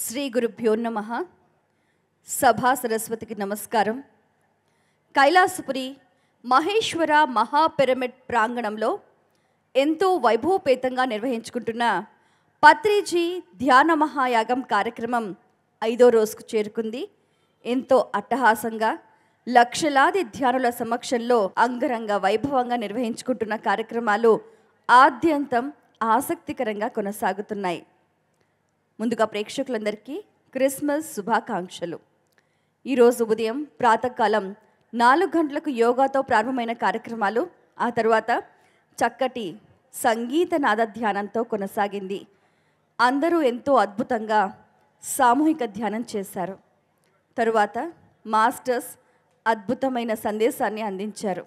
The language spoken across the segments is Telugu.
శ్రీ గురుభ్యో నమః. సభా సరస్వతికి నమస్కారం. కైలాసపురి మహేశ్వర మహాపిరమిడ్ ప్రాంగణంలో ఎంతో వైభవపేతంగా నిర్వహించుకుంటున్న పత్రిజీ ధ్యాన మహాయాగం కార్యక్రమం 5వ రోజుకు చేరుకుంది. ఎంతో అట్టహాసంగా లక్షలాది ధ్యానుల సమక్షంలో అంగరంగ వైభవంగా నిర్వహించుకుంటున్న కార్యక్రమాలు ఆద్యంతం ఆసక్తికరంగా కొనసాగుతున్నాయి. ముందుగా ప్రేక్షకులందరికీ క్రిస్మస్ శుభాకాంక్షలు. ఈరోజు ఉదయం ప్రాతకాలం 4 గంటలకు యోగాతో ప్రారంభమైన కార్యక్రమాలు ఆ తర్వాత చక్కటి సంగీత నాద ధ్యానంతో కొనసాగింది. అందరూ ఎంతో అద్భుతంగా సామూహిక ధ్యానం చేశారు. తరువాత మాస్టర్స్ అద్భుతమైన సందేశాన్ని అందించారు.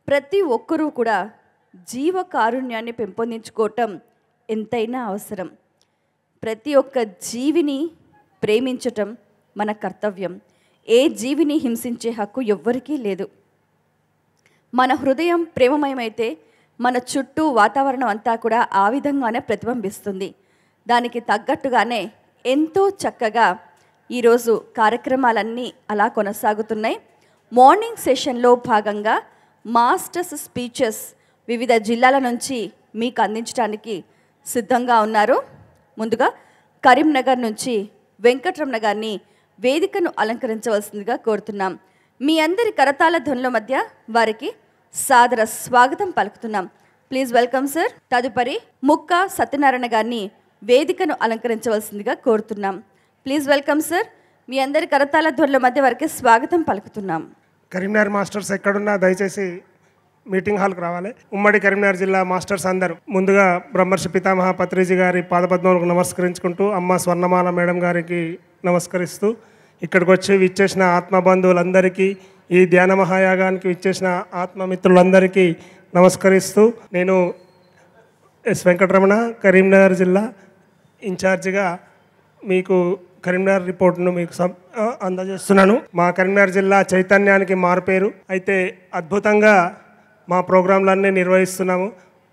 ప్రతి ఒక్కరూ కూడా జీవ కారుణ్యాన్ని పెంపొందించుకోవటం ఎంతైనా అవసరం. ప్రతి ఒక్క జీవిని ప్రేమించటం మన కర్తవ్యం. ఏ జీవిని హింసించే హక్కు ఎవ్వరికీ లేదు. మన హృదయం ప్రేమమయమైతే మన చుట్టూ వాతావరణం అంతా కూడా ఆ విధంగానే ప్రతిబింబిస్తుంది. దానికి తగ్గట్టుగానే ఎంతో చక్కగా ఈరోజు కార్యక్రమాలన్నీ అలా కొనసాగుతున్నాయి. మార్నింగ్ సెషన్లో భాగంగా మాస్టర్స్ స్పీచెస్ వివిధ జిల్లాల నుంచి మీకు అందించడానికి సిద్ధంగా ఉన్నారు. ముందుగా కరీంనగర్ నుంచి వెంకటరమణ గారిని వేదికను అలంకరించవలసిందిగా కోరుతున్నాం. మీ అందరి కరతాళ ధ్వనుల మధ్య వారికి సాదర స్వాగతం పలుకుతున్నాం. Please welcome sir. తదుపరి ముక్క సత్యనారాయణ గారిని వేదికను అలంకరించవలసిందిగా కోరుతున్నాం. Please welcome sir. మీ అందరి కరతాళ ధ్వనుల మధ్య వారికి స్వాగతం పలుకుతున్నాం. కరీంనగర్ మాస్టర్స్ ఎక్కడున్నా దయచేసి మీటింగ్ హాల్కి రావాలి. ఉమ్మడి కరీంనగర్ జిల్లా మాస్టర్స్ అందరూ ముందుగా బ్రహ్మర్షి పితామహ పత్రిజీ గారి పాదపద్మములకు నమస్కరించుకుంటూ అమ్మ స్వర్ణమాల మేడం గారికి నమస్కరిస్తూ ఇక్కడికి వచ్చి విచ్చేసిన ఆత్మబంధువులందరికీ, ఈ ధ్యాన మహాయాగానికి విచ్చేసిన ఆత్మమిత్రులందరికీ నమస్కరిస్తూ నేను ఎస్ వెంకటరమణ కరీంనగర్ జిల్లా ఇన్ఛార్జిగా మీకు కరీంనగర్ రిపోర్టును మీకు అందజేస్తున్నాను. మా కరీంనగర్ జిల్లా చైతన్యానికి మారుపేరు. అయితే అద్భుతంగా మా ప్రోగ్రాంలన్నీ నిర్వహిస్తున్నాము.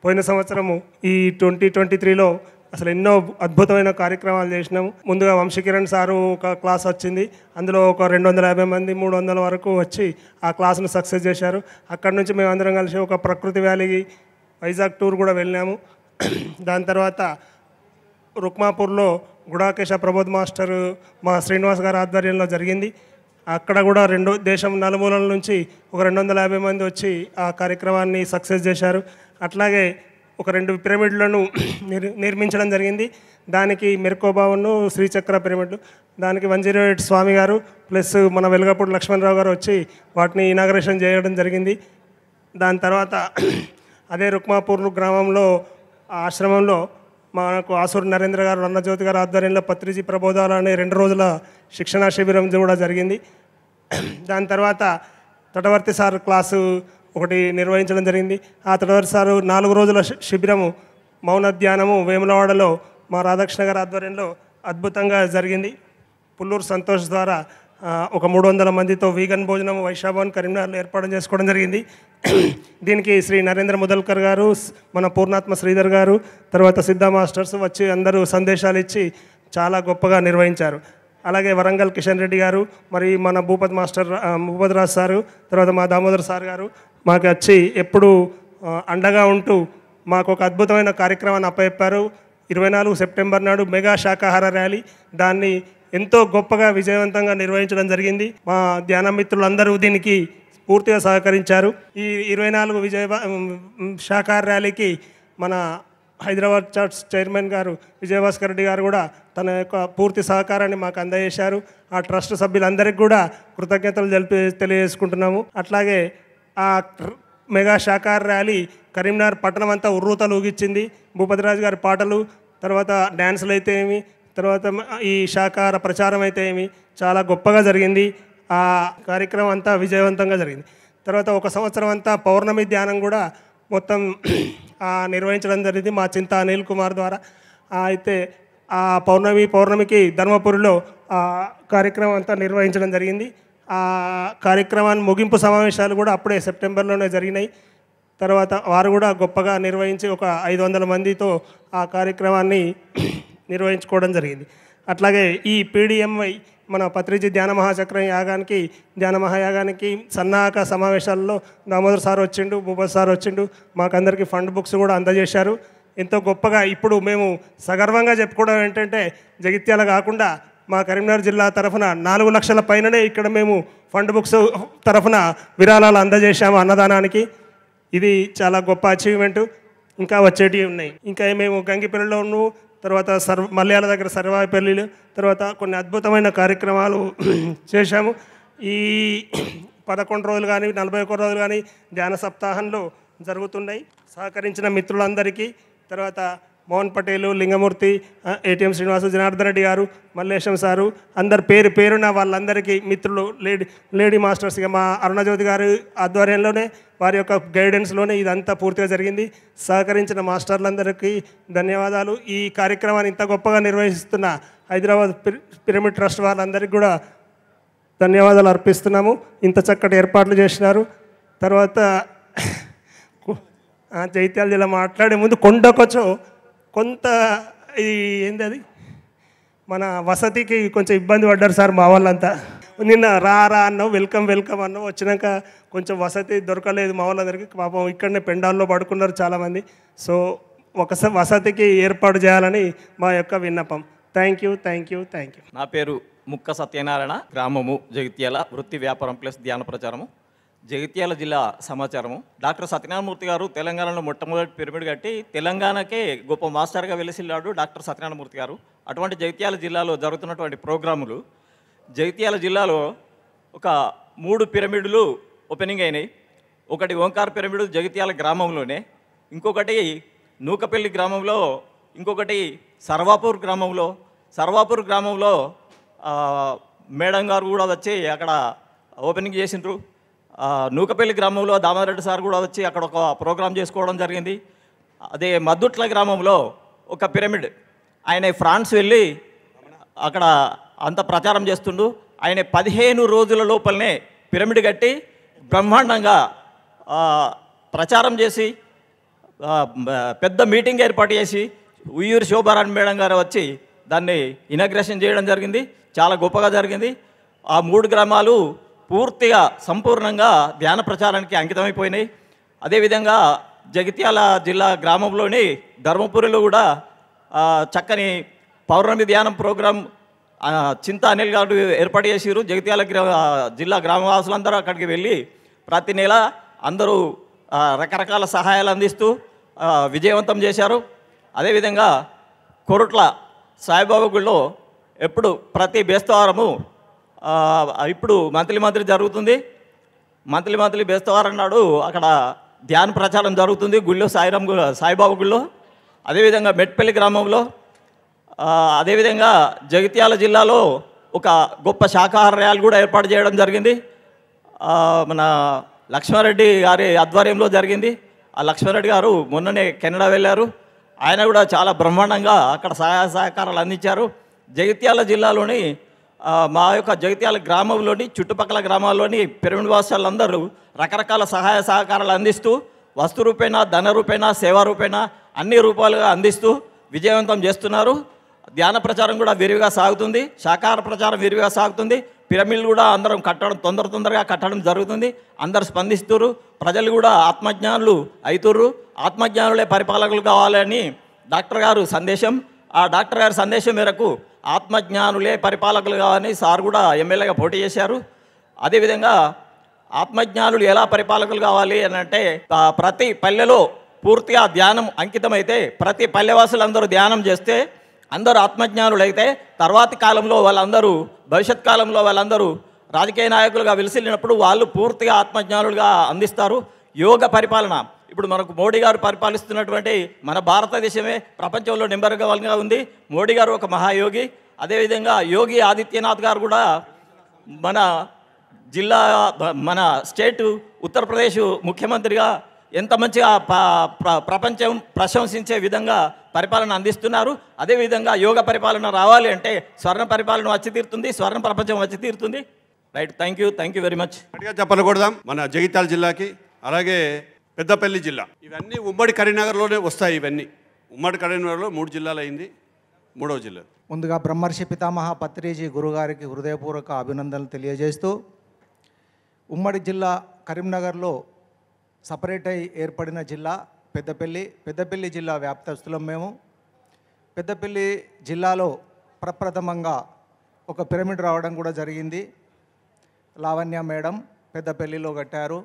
పోయిన సంవత్సరము ఈ 2023లో అసలు ఎన్నో అద్భుతమైన కార్యక్రమాలు చేసినాము. ముందుగా వంశీకిరణ్ సారు ఒక క్లాస్ వచ్చింది. అందులో ఒక 250 మంది 300 వరకు వచ్చి ఆ క్లాస్ను సక్సెస్ చేశారు. అక్కడి నుంచి మేము అందరం కలిసి ఒక ప్రకృతి వ్యాలీకి వైజాగ్ టూర్ కూడా వెళ్ళినాము. దాని తర్వాత రుక్మాపూర్లో గుడాకేశ ప్రబోధ్ మాస్టర్ మా శ్రీనివాస్ గారి ఆధ్వర్యంలో జరిగింది. అక్కడ కూడా దేశం నలుమూలల నుంచి ఒక 250 మంది వచ్చి ఆ కార్యక్రమాన్ని సక్సెస్ చేశారు. అట్లాగే ఒక 2 పిరమిడ్లను నిర్మించడం జరిగింది. దానికి మెర్కోబావను శ్రీచక్ర పిరమిడ్లు, దానికి 108 స్వామి గారు ప్లస్ మన వెలగపూడి లక్ష్మణరావు గారు వచ్చి వాటిని ఇనాగరేషన్ చేయడం జరిగింది. దాని తర్వాత అదే రుక్మాపూర్ గ్రామంలో ఆశ్రమంలో మనకు ఆసూరు నరేంద్ర గారు, అన్నజ్యోతి గారు ఆధ్వర్యంలో పత్రిజీ ప్రబోధాలు అనే 2 రోజుల శిక్షణా శిబిరం కూడా జరిగింది. దాని తర్వాత తటవర్తి సార్ క్లాసు ఒకటి నిర్వహించడం జరిగింది. ఆ తటవర్తి సారు 4 రోజుల శిబిరము మౌన ధ్యానము వేములవాడలో మా రాధాకృష్ణ గారి ఆధ్వర్యంలో అద్భుతంగా జరిగింది. పుల్లూరు సంతోష్ ద్వారా ఒక 300 మందితో వీగన్ భోజనం వైశాభవన్ కరీంనగర్లో ఏర్పాటు చేసుకోవడం జరిగింది. దీనికి శ్రీ నరేంద్ర ముదల్కర్ గారు, మన పూర్ణాత్మ శ్రీధర్ గారు, తర్వాత సిద్ధా మాస్టర్స్ వచ్చి అందరూ సందేశాలు ఇచ్చి చాలా గొప్పగా నిర్వహించారు. అలాగే వరంగల్ కిషన్ రెడ్డి గారు, మరి మన భూపతి రాజ్ సారు, తర్వాత మా దామోదర్ సార్ గారు మాకు వచ్చి ఎప్పుడు అండగా ఉంటూ మాకు ఒక అద్భుతమైన కార్యక్రమాన్ని అప్పచెప్పారు. 24 సెప్టెంబర్ నాడు మెగా శాకాహార ర్యాలీ, దాన్ని ఎంతో గొప్పగా విజయవంతంగా నిర్వహించడం జరిగింది. మా ధ్యాన మిత్రులందరూ దీనికి పూర్తిగా సహకరించారు. ఈ 24 శాకాహార ర్యాలీకి మన హైదరాబాద్ చర్చ్ చైర్మన్ గారు విజయభాస్కర్ రెడ్డి గారు కూడా తన యొక్క పూర్తి సహకారాన్ని మాకు అందజేశారు. ఆ ట్రస్ట్ సభ్యులందరికీ కూడా కృతజ్ఞతలు తెలియజేసుకుంటున్నాము. అట్లాగే ఆ మెగా శాకాహార ర్యాలీ కరీంనగర్ పట్టణం అంతా ఉర్రూతలు ఊగిచ్చింది. భూపతిరాజు గారి పాటలు, తర్వాత డ్యాన్సులు అయితే ఏమి, తర్వాత ఈ శాకాహార ప్రచారం అయితే ఏమి చాలా గొప్పగా జరిగింది. ఆ కార్యక్రమం అంతా విజయవంతంగా జరిగింది. తర్వాత ఒక సంవత్సరం అంతా పౌర్ణమి ధ్యానం కూడా మొత్తం నిర్వహించడం జరిగింది మా చింత అనిల్ కుమార్ ద్వారా. అయితే ఆ పౌర్ణమికి ధర్మపురిలో ఆ కార్యక్రమం అంతా నిర్వహించడం జరిగింది. ఆ కార్యక్రమాన్ని ముగింపు సమావేశాలు కూడా అప్పుడే సెప్టెంబర్లోనే జరిగినాయి. తర్వాత వారు కూడా గొప్పగా నిర్వహించి ఒక 500 మందితో ఆ కార్యక్రమాన్ని నిర్వహించుకోవడం జరిగింది. అట్లాగే ఈ పీడిఎంవై మన పత్రిజీ ధ్యాన మహాచక్రం యాగానికి ధ్యాన మహాయాగానికి సన్నాహక సమావేశాల్లో దామోదర్ సార్ వచ్చిండు, భూపత్ సార్ వచ్చిండు, మాకందరికీ ఫండ్ బుక్స్ కూడా అందజేశారు. ఎంతో గొప్పగా ఇప్పుడు మేము సగర్వంగా చెప్పుకోవడం ఏంటంటే జగిత్యాల కాకుండా మా కరీంనగర్ జిల్లా తరఫున 4 లక్షల పైననే ఇక్కడ మేము ఫండ్ బుక్స్ తరఫున విరాళాలు అందజేశాము అన్నదానానికి. ఇది చాలా గొప్ప అచీవ్మెంటు. ఇంకా వచ్చేటివి ఉన్నాయి. ఇంకా మేము గంగిపల్లిలోను, తర్వాత మల్యాల దగ్గర సర్వాయిపల్లిలు, తర్వాత కొన్ని అద్భుతమైన కార్యక్రమాలు చేశాము. ఈ 11 రోజులు కానీ 41 రోజులు కానీ ధ్యాన సప్తాహంలో జరుగుతున్నాయి. సహకరించిన మిత్రులందరికీ, తర్వాత మోహన్ పటేలు, లింగమూర్తి, ఏటీఎం శ్రీనివాసు, జనార్దన్ రెడ్డి గారు, మల్లేశం సారు, అందరు పేరున వాళ్ళందరికీ మిత్రులు, లేడీ మాస్టర్స్, ఇక మా అరుణజ్యోతి గారి ఆధ్వర్యంలోనే వారి యొక్క గైడెన్స్లోనే ఇదంతా పూర్తిగా జరిగింది. సహకరించిన మాస్టర్లందరికీ ధన్యవాదాలు. ఈ కార్యక్రమాన్ని ఇంత గొప్పగా నిర్వహిస్తున్న హైదరాబాద్ పిరమిడ్ ట్రస్ట్ వాళ్ళందరికీ కూడా ధన్యవాదాలు అర్పిస్తున్నాము. ఇంత చక్కటి ఏర్పాట్లు చేసినారు. తర్వాత జైత్యాల జిల్లా మాట్లాడే ముందు కొండకొచ్చో కొంత ఏంది అది మన వసతికి కొంచెం ఇబ్బంది పడ్డారు సార్ మా వాళ్ళంతా. నిన్న రా అన్నావు, వెల్కమ్ అన్నావు, వచ్చినాక కొంచెం వసతి దొరకలేదు మా వాళ్ళందరికీ. పాపం ఇక్కడనే పెండాల్లో పడుకున్నారు చాలామంది. సో ఒకసారి వసతికి ఏర్పాటు చేయాలని మా యొక్క విన్నపం. Thank you. నా పేరు ముక్క సత్యనారాయణ, గ్రామము జగిత్యాల, వృత్తి వ్యాపారం ప్లస్ ధ్యాన ప్రచారము, జగిత్యాల జిల్లా సమాచారము. డాక్టర్ సత్యనారాయణమూర్తి గారు తెలంగాణలో మొట్టమొదటి పిరమిడ్ కట్టి తెలంగాణకే గొప్ప మాస్టర్గా వెలిసిల్లాడు డాక్టర్ సత్యనారాయణమూర్తి గారు. అటువంటి జగిత్యాల జిల్లాలో జరుగుతున్నటువంటి ప్రోగ్రాములు, జగిత్యాల జిల్లాలో ఒక 3 పిరమిడ్లు ఓపెనింగ్ అయినాయి. ఒకటి ఓంకార్ పిరమిడ్ జగిత్యాల గ్రామంలోనే, ఇంకొకటి నూకపల్లి గ్రామంలో, ఇంకొకటి సర్వాపూర్ గ్రామంలో మేడం గారు కూడా వచ్చి అక్కడ ఓపెనింగ్ చేసిండ్రు. నూకపల్లి గ్రామంలో దామోదర్ రెడ్డి సార్ కూడా వచ్చి అక్కడ ఒక ప్రోగ్రాం చేసుకోవడం జరిగింది. అదే మద్దుట్ల గ్రామంలో ఒక పిరమిడ్, ఆయన ఫ్రాన్స్ వెళ్ళి అక్కడ అంత ప్రచారం చేస్తుండు. ఆయన 15 రోజుల లోపలనే పిరమిడ్ కట్టి బ్రహ్మాండంగా ప్రచారం చేసి పెద్ద మీటింగ్ ఏర్పాటు చేసి ఉయ్యూరు శోభారాణి మేడం గారు వచ్చి దాన్ని ఇనాగ్రేషన్ చేయడం జరిగింది. చాలా గొప్పగా జరిగింది. ఆ 3 గ్రామాలు పూర్తిగా సంపూర్ణంగా ధ్యాన ప్రచారానికి అంకితమైపోయినాయి. అదేవిధంగా జగిత్యాల జిల్లా గ్రామంలోని ధర్మపురిలో కూడా చక్కని పౌర్ణమి ధ్యానం ప్రోగ్రాం చింతా అనిల్ గారు ఏర్పాటు చేసిరు. జగిత్యాల జిల్లా గ్రామవాసులందరూ అక్కడికి వెళ్ళి ప్రతి నెల అందరూ రకరకాల సహాయాలు అందిస్తూ విజయవంతం చేశారు. అదేవిధంగా కొరుట్ల సాయిబాబా గుడిలో ఎప్పుడు ప్రతి బేస్తవారము ఇప్పుడు మంత్లీ జరుగుతుంది. మంత్లీ బేస్తవారం నాడు అక్కడ ధ్యాన ప్రచారం జరుగుతుంది గుళ్ళో, సాయిబాబా గుళ్ళో. అదేవిధంగా మెట్పల్లి గ్రామంలో, అదేవిధంగా జగిత్యాల జిల్లాలో ఒక గొప్ప శాకాహార ర్యాలీ కూడా ఏర్పాటు చేయడం జరిగింది. మన లక్ష్మారెడ్డి గారి ఆధ్వర్యంలో జరిగింది. ఆ లక్ష్మారెడ్డి గారు మొన్ననే కెనడా వెళ్ళారు. ఆయన కూడా చాలా బ్రహ్మాండంగా అక్కడ సహాయ సహకారాలు అందించారు. జగిత్యాల జిల్లాలోని మా యొక్క జగిత్యాల గ్రామంలోని చుట్టుపక్కల గ్రామాల్లోని పిరమిడ్ వాసులందరూ రకరకాల సహాయ సహకారాలు అందిస్తూ వస్తు రూపేణా, ధన రూపేణా, సేవా రూపేణా అన్ని రూపాలుగా అందిస్తూ విజయవంతం చేస్తున్నారు. ధ్యాన ప్రచారం కూడా విరివిగా సాగుతుంది, శాకాహార ప్రచారం విరివిగా సాగుతుంది. పిరమిడ్లు కూడా అందరం కట్టడం తొందరగా కట్టడం జరుగుతుంది. అందరు స్పందిస్తున్నారు. ప్రజలు కూడా ఆత్మజ్ఞానులు అవుతుర్రు. ఆత్మజ్ఞానులే పరిపాలకులు కావాలని డాక్టర్ గారు సందేశం. ఆ డాక్టర్ గారి సందేశం మేరకు ఆత్మజ్ఞానులే పరిపాలకులు కావాలని సార్ కూడా ఎమ్మెల్యేగా పోటీ చేశారు. అదేవిధంగా ఆత్మజ్ఞానులు ఎలా పరిపాలకులు కావాలి అని అంటే ప్రతి పల్లెలో పూర్తిగా ధ్యానం అంకితమైతే, ప్రతి పల్లెవాసులందరూ ధ్యానం చేస్తే, అందరూ ఆత్మజ్ఞానులు అయితే తర్వాతి కాలంలో వాళ్ళందరూ, భవిష్యత్ కాలంలో వాళ్ళందరూ రాజకీయ నాయకులుగా విలిసిల్లినప్పుడు వాళ్ళు పూర్తిగా ఆత్మజ్ఞానులుగా అందిస్తారు. యోగ పరిపాలన ఇప్పుడు మనకు మోడీ గారు పరిపాలిస్తున్నటువంటి మన భారతదేశమే ప్రపంచంలో నెంబర్ 1గా ఉంది. మోడీ గారు ఒక మహాయోగి. అదేవిధంగా యోగి ఆదిత్యనాథ్ గారు కూడా మన జిల్లా, మన స్టేట్ ఉత్తరప్రదేశ్ ముఖ్యమంత్రిగా ఎంత మంచిగా ప్రపంచం ప్రశంసించే విధంగా పరిపాలన అందిస్తున్నారు. అదేవిధంగా యోగ పరిపాలన రావాలి అంటే స్వర్ణ పరిపాలన వచ్చి తీరుతుంది, స్వర్ణ ప్రపంచం వచ్చి తీరుతుంది. Right, thank you very much. చెప్పకూడదాం మన జగిత్యాల జిల్లాకి, అలాగే పెద్దపల్లి జిల్లా, ఇవన్నీ ఉమ్మడి కరీంనగర్లోనే వస్తాయి. ఇవన్నీ ఉమ్మడి కరీంనగర్లో 3 జిల్లాలు అయింది. మూడవ జిల్లా. ముందుగా బ్రహ్మర్షి పితామహ పత్రిజీ గురుగారికి హృదయపూర్వక అభినందనలు తెలియజేస్తూ, ఉమ్మడి జిల్లా కరీంనగర్లో సపరేట్ అయి ఏర్పడిన జిల్లా పెద్దపల్లి జిల్లా వ్యాప్తస్తులం మేము. పెద్దపల్లి జిల్లాలో ప్రప్రథమంగా ఒక పిరమిడ్ రావడం కూడా జరిగింది. లావణ్య మేడం పెద్దపల్లిలో కట్టారు,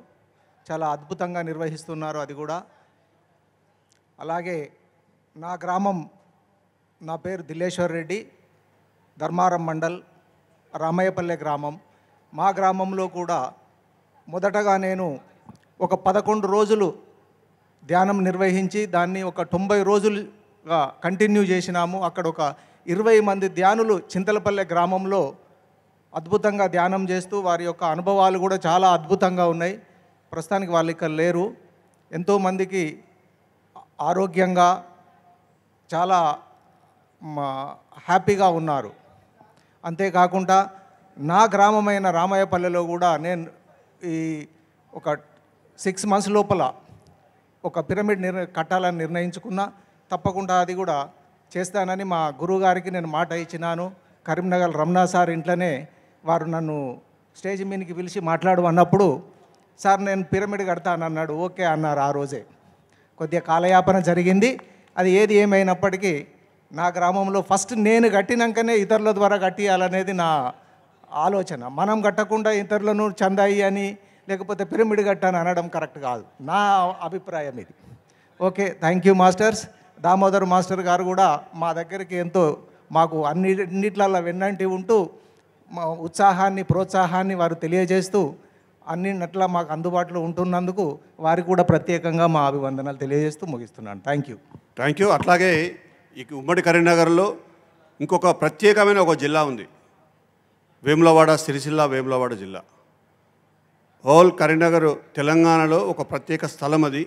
చాలా అద్భుతంగా నిర్వహిస్తున్నారు అది కూడా. అలాగే నా గ్రామం, నా పేరు దిల్లేశ్వర్ రెడ్డి, ధర్మారం మండల్, రామయ్యపల్లె గ్రామం. మా గ్రామంలో కూడా మొదటగా నేను ఒక 11 రోజులు ధ్యానం నిర్వహించి దాన్ని ఒక 90 రోజులుగా కంటిన్యూ చేసినాము. అక్కడ ఒక 20 మంది ధ్యానులు చింతలపల్లె గ్రామంలో అద్భుతంగా ధ్యానం చేస్తూ వారి యొక్క అనుభవాలు కూడా చాలా అద్భుతంగా ఉన్నాయి. ప్రస్తుతానికి వాళ్ళు ఇక్కడ లేరు. ఎంతోమందికి ఆరోగ్యంగా చాలా హ్యాపీగా ఉన్నారు. అంతేకాకుండా నా గ్రామమైన రామయ్యపల్లెలో కూడా నేను ఈ ఒక 6 months లోపల ఒక పిరమిడ్ కట్టాలని నిర్ణయించుకున్నా. తప్పకుండా అది కూడా చేస్తానని మా గురువుగారికి నేను మాట ఇచ్చినాను. కరీంనగర్ రమణా సార్ ఇంట్లోనే వారు నన్ను స్టేజ్ మీదకి పిలిచి మాట్లాడు అన్నప్పుడు, సార్ నేను పిరమిడ్ కడతాను అన్నాడు. ఓకే అన్నారు. ఆ రోజే కొద్దిగా కాలయాపన జరిగింది. అది ఏది ఏమైనప్పటికీ నా గ్రామంలో ఫస్ట్ నేను కట్టినాకనే ఇతరుల ద్వారా కట్టియాలనేది నా ఆలోచన. మనం కట్టకుండా ఇతరులను చందాయి అని లేకపోతే పిరమిడ్ కట్టాను అనడం కరెక్ట్ కాదు, నా అభిప్రాయం ఇది. Okay, thank you masters. Damodar master గారు కూడా మా దగ్గరికి ఎంతో మాకు అన్నిట్లలో వెన్నంటి ఉంటూ మా ఉత్సాహాన్ని ప్రోత్సాహాన్ని వారు తెలియజేస్తూ అన్నిట్లా మాకు అందుబాటులో ఉంటున్నందుకు వారికి కూడా ప్రత్యేకంగా మా అభివందనాలు తెలియజేస్తూ ముగిస్తున్నాను. Thank you. అట్లాగే ఈ ఉమ్మడి కరీంనగర్లో ఇంకొక ప్రత్యేకమైన ఒక జిల్లా ఉంది, వేములవాడ, సిరిసిల్ల వేములవాడ జిల్లా. హోల్ కరీంనగర్ తెలంగాణలో ఒక ప్రత్యేక స్థలం అది.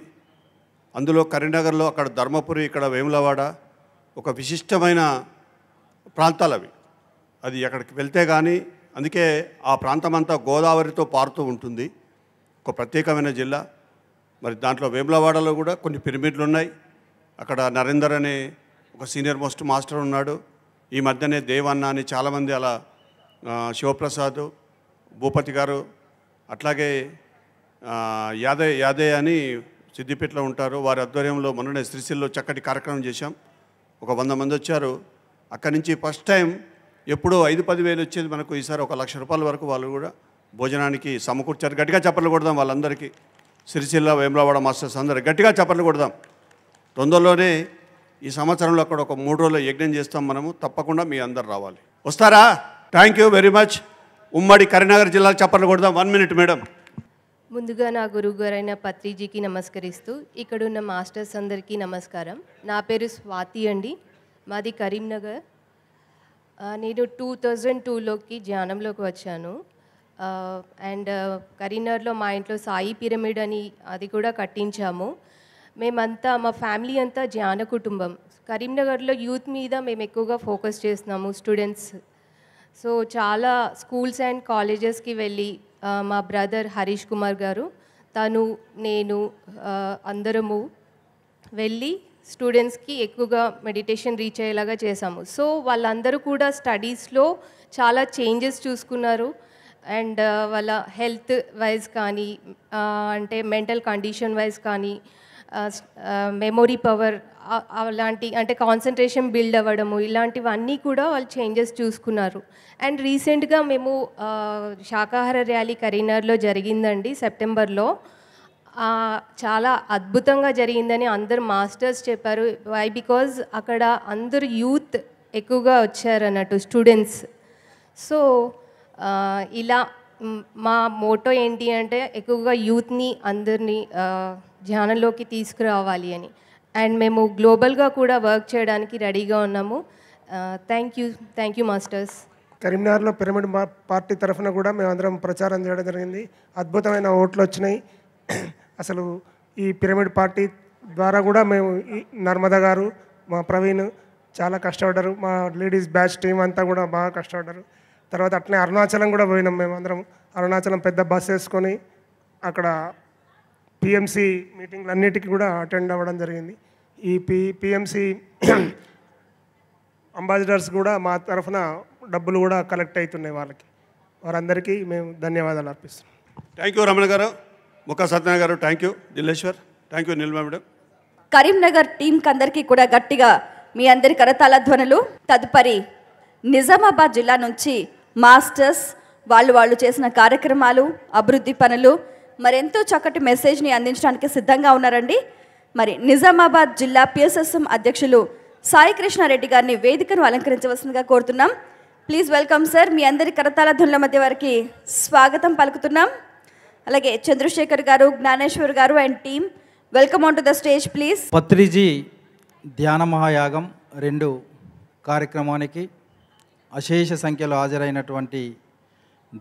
అందులో కరీంనగర్లో అక్కడ ధర్మపురి, ఇక్కడ వేములవాడ ఒక విశిష్టమైన ప్రాంతాలు అవి. అది అక్కడికి వెళ్తే కానీ, అందుకే ఆ ప్రాంతం అంతా గోదావరితో పారుతూ ఉంటుంది. ఒక ప్రత్యేకమైన జిల్లా. మరి దాంట్లో వేములవాడలో కూడా కొన్ని పిరమిడ్లు ఉన్నాయి. అక్కడ నరేందర్ అనే ఒక సీనియర్ మోస్ట్ మాస్టర్ ఉన్నాడు. ఈ మధ్యనే దేవన్న అని చాలామంది, అలా శివప్రసాద్, భూపతి గారు, అట్లాగే యాదే అని సిద్దిపేటలో ఉంటారు. వారి ఆధ్వర్యంలో మొన్ననే సిరిసిల్లో చక్కటి కార్యక్రమం చేశాం. ఒక 100 మంది వచ్చారు. అక్కడి నుంచి ఫస్ట్ టైం ఎప్పుడో 5-10 వేలు వచ్చేది మనకు, ఈసారి 1 లక్ష రూపాయల వరకు వాళ్ళు కూడా భోజనానికి సమకూర్చారు. గట్టిగా చప్పట్లు కొడదాం వాళ్ళందరికీ. సిరిసిల్ల వేములవాడ మాస్టర్స్ అందరూ గట్టిగా చప్పట్లు కొడదాం. తొందరలోనే ఈ సంవత్సరంలో అక్కడ ఒక 3 రోజుల యజ్ఞం చేస్తాం మనము. తప్పకుండా మీ అందరు రావాలి. వస్తారా? Thank you very much. ఉమ్మడి కరీంనగర్ జిల్లా చప్పట్లు కొడదాం. 1 minute మేడం. ముందుగా నా గురువు గారైన పత్రిజీకి నమస్కరిస్తూ ఇక్కడున్న మాస్టర్స్ అందరికీ నమస్కారం. నా పేరు స్వాతి అండి, మాది కరీంనగర్. నేను 2002లోకి ధ్యానంలోకి వచ్చాను. అండ్ కరీంనగర్లో మా ఇంట్లో సాయి పిరమిడ్ అని అది కూడా కట్టించాము. మేమంతా, మా ఫ్యామిలీ అంతా ధ్యాన కుటుంబం. కరీంనగర్లో యూత్ మీద మేము ఎక్కువగా ఫోకస్ చేస్తున్నాము, స్టూడెంట్స్. సో చాలా స్కూల్స్ అండ్ కాలేజెస్కి వెళ్ళి మా బ్రదర్ హరీష్ కుమార్ గారు, తను, నేను అందరము వెళ్ళి స్టూడెంట్స్కి ఎక్కువగా మెడిటేషన్ రీచ్ అయ్యేలాగా చేశాము. సో వాళ్ళందరూ కూడా స్టడీస్లో చాలా చేంజెస్ చూసుకున్నారు. అండ్ వాళ్ళ హెల్త్ వైజ్ కానీ, అంటే మెంటల్ కండిషన్ వైజ్ కానీ, మెమొరీ పవర్ అలాంటి, అంటే కాన్సన్ట్రేషన్ బిల్డ్ అవ్వడము, ఇలాంటివన్నీ కూడా వాళ్ళు చేంజెస్ చూసుకున్నారు. అండ్ రీసెంట్గా మేము శాకాహార ర్యాలీ కరీంనగర్లో జరిగిందండి సెప్టెంబర్లో. చాలా అద్భుతంగా జరిగిందని అందరు మాస్టర్స్ చెప్పారు. వై? బికాజ్ అక్కడ అందరు యూత్ ఎక్కువగా వచ్చారన్నట్టు, స్టూడెంట్స్. సో ఇలా మా మోటో ఏంటి అంటే ఎక్కువగా యూత్ని అందరినీ ధ్యానంలోకి తీసుకురావాలి అని. అండ్ మేము గ్లోబల్గా కూడా వర్క్ చేయడానికి రెడీగా ఉన్నాము. Thank you masters. కరీంనగర్లో పిరమిడ్ పార్టీ తరఫున కూడా మేమందరం ప్రచారం చేయడం జరిగింది. అద్భుతమైన ఓట్లు వచ్చినాయి. అసలు ఈ పిరమిడ్ పార్టీ ద్వారా కూడా మేము, నర్మదా గారు, మా ప్రవీణ్ చాలా కష్టపడ్డారు. మా లేడీస్ బ్యాచ్ టీం అంతా కూడా బాగా కష్టపడ్డారు. తర్వాత అట్లనే అరుణాచలం కూడా పోయినాం మేమందరం. అరుణాచలం పెద్ద బస్ వేసుకొని అక్కడ పిఎంసి మీటింగ్లు అన్నిటికీ కూడా అటెండ్ అవ్వడం జరిగింది. ఈ పిఎంసి అంబాసిడర్స్ కూడా మా తరఫున డబ్బులు కూడా కలెక్ట్ అవుతున్నాయి వాళ్ళకి. వారందరికీ మేము ధన్యవాదాలు అర్పిస్తున్నాం. థ్యాంక్ యూ రమణ గారు, ముక్క సత్యనారాయణ గారు, thank you Dilleswar, thank you Nilma madam. Karimnagar టీంకి అందరికీ కూడా గట్టిగా మీ అందరి కరతాళ ధ్వనులు. తదుపరి నిజామాబాద్ జిల్లా నుంచి మాస్టర్స్ వాళ్ళు చేసిన కార్యక్రమాలు, అభివృద్ధి పనులు మరెంతో చక్కటి మెసేజ్ని అందించడానికి సిద్ధంగా ఉన్నారండి. మరి నిజామాబాద్ జిల్లా పిఎస్ఎస్ఎం అధ్యక్షులు సాయి కృష్ణారెడ్డి గారిని వేదికను అలంకరించవలసిందిగా కోరుతున్నాం. Please welcome sir. మీ అందరి కరతాళ ధ్వనుల మధ్య వారికి స్వాగతం పలుకుతున్నాం. అలాగే చంద్రశేఖర్ గారు, జ్ఞానేశ్వర్ గారు and team, welcome on to the stage please. Patriji ధ్యాన మహాయాగం 2 కార్యక్రమానికి అశేష సంఖ్యలో హాజరైనటువంటి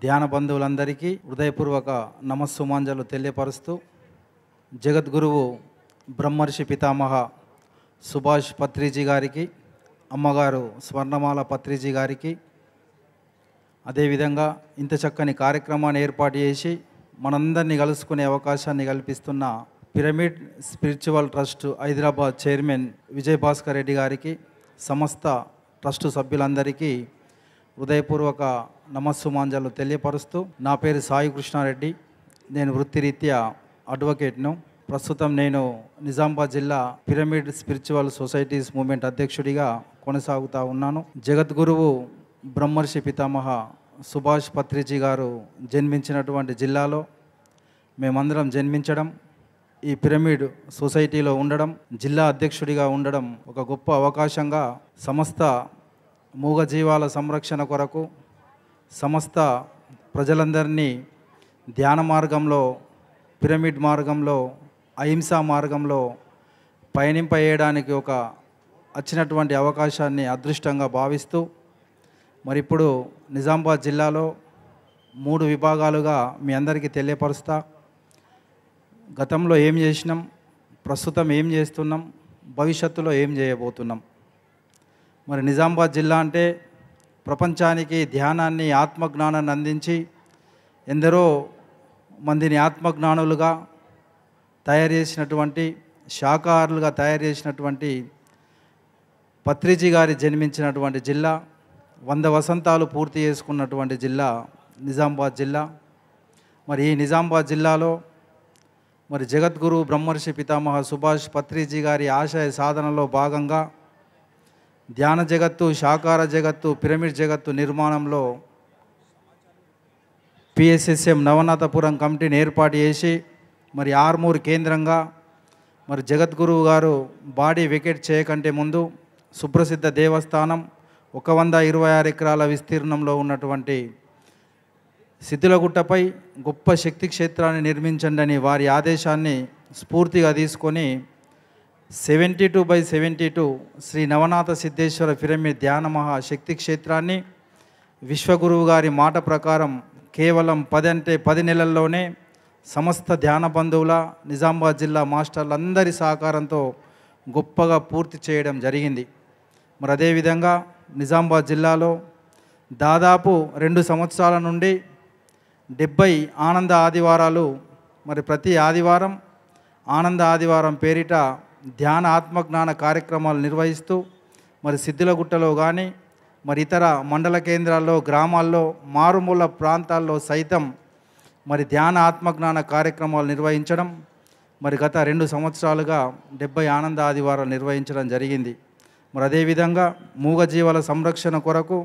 ధ్యాన బంధువులందరికీ హృదయపూర్వక నమస్సుమాంజలు తెలియపరుస్తూ, జగద్గురువు బ్రహ్మర్షి పితామహ సుభాష్ పత్రిజీ గారికి, అమ్మగారు స్వర్ణమాల పత్రిజీ గారికి, అదేవిధంగా ఇంత చక్కని కార్యక్రమాన్ని ఏర్పాటు చేసి మనందరినీ కలుసుకునే అవకాశాన్ని కల్పిస్తున్న pyramid spiritual trust Hyderabad chairman Vijayabhaskar Reddy గారికి, సమస్త ట్రస్టు సభ్యులందరికీ హృదయపూర్వక నమస్సుమాంజలు తెలియపరుస్తూ, నా పేరు సాయి కృష్ణారెడ్డి. నేను వృత్తిరీత్యా అడ్వకేట్ను. ప్రస్తుతం నేను నిజామాబాద్ జిల్లా పిరమిడ్ స్పిరిచువల్ సొసైటీస్ మూవ్మెంట్ అధ్యక్షుడిగా కొనసాగుతూ ఉన్నాను. జగద్గురువు బ్రహ్మర్షి పితామహ సుభాష్ పత్రిజీ గారు జన్మించినటువంటి జిల్లాలో మేమందరం జన్మించడం, ఈ పిరమిడ్ సొసైటీలో ఉండడం, జిల్లా అధ్యక్షుడిగా ఉండడం ఒక గొప్ప అవకాశంగా సమస్త మూగజీవాల సంరక్షణ కొరకు సమస్త ప్రజలందరినీ ధ్యాన మార్గంలో, పిరమిడ్ మార్గంలో, అహింసా మార్గంలో పయనింపేయడానికి ఒక వచ్చినటువంటి అవకాశాన్ని అదృష్టంగా భావిస్తూ, మరి ఇప్పుడు నిజామాబాద్ జిల్లాలో 3 విభాగాలుగా మీ అందరికీ తెలియపరుస్తా. గతంలో ఏం చేసినాం, ప్రస్తుతం ఏం చేస్తున్నాం, భవిష్యత్తులో ఏం చేయబోతున్నాం. మరి నిజామాబాద్ జిల్లా అంటే ప్రపంచానికి ధ్యానాన్ని, ఆత్మజ్ఞానాన్ని అందించి ఎందరో మందిని ఆత్మజ్ఞానులుగా తయారు చేసినటువంటి, శాకాహారులుగా తయారు చేసినటువంటి పత్రిజీ గారి జన్మించినటువంటి జిల్లా, 100 వసంతాలు పూర్తి చేసుకున్నటువంటి జిల్లా నిజామాబాద్ జిల్లా. మరి ఈ నిజామాబాద్ జిల్లాలో మరి జగద్గురు బ్రహ్మర్షి పితామహ సుభాష్ పత్రిజీ గారి ఆశయ సాధనలో భాగంగా ధ్యాన జగత్తు, శాకార జగత్తు, పిరమిడ్ జగత్తు నిర్మాణంలో పిఎస్ఎస్ఎం నవనాథపురం కమిటీని ఏర్పాటు చేసి మరి ఆర్మూర్ కేంద్రంగా మరి జగద్గురువు గారు బాడీ వెకేట్ చేయకంటే ముందు సుప్రసిద్ధ దేవస్థానం 126 ఎకరాల విస్తీర్ణంలో ఉన్నటువంటి సిద్ధులగుట్టపై గొప్ప శక్తి క్షేత్రాన్ని నిర్మించండి అని వారి ఆదేశాన్ని స్ఫూర్తిగా తీసుకొని 72/72 శ్రీ నవనాథ సిద్ధేశ్వర పిరమిడ్ ధ్యాన మహాశక్తి క్షేత్రాన్ని విశ్వగురువు గారి మాట ప్రకారం కేవలం 10 నెలల్లోనే సమస్త ధ్యాన బంధువుల, నిజామాబాద్ జిల్లా మాస్టర్లందరి సహకారంతో గొప్పగా పూర్తి చేయడం జరిగింది. మరి అదేవిధంగా నిజామాబాద్ జిల్లాలో దాదాపు 2 సంవత్సరాల నుండి 70 ఆనంద ఆదివారాలు, మరి ప్రతి ఆదివారం ఆనంద ఆదివారం పేరిట ధ్యాన ఆత్మజ్ఞాన కార్యక్రమాలు నిర్వహిస్తూ మరి సిద్ధులగుట్టలో కానీ మరి ఇతర మండల కేంద్రాల్లో, గ్రామాల్లో, మారుమూల ప్రాంతాల్లో సైతం మరి ధ్యాన ఆత్మజ్ఞాన కార్యక్రమాలు నిర్వహించడం, మరి గత 2 సంవత్సరాలుగా 70 ఆనంద ఆదివారాలు నిర్వహించడం జరిగింది. మరి అదేవిధంగా మూగజీవాల సంరక్షణ కొరకు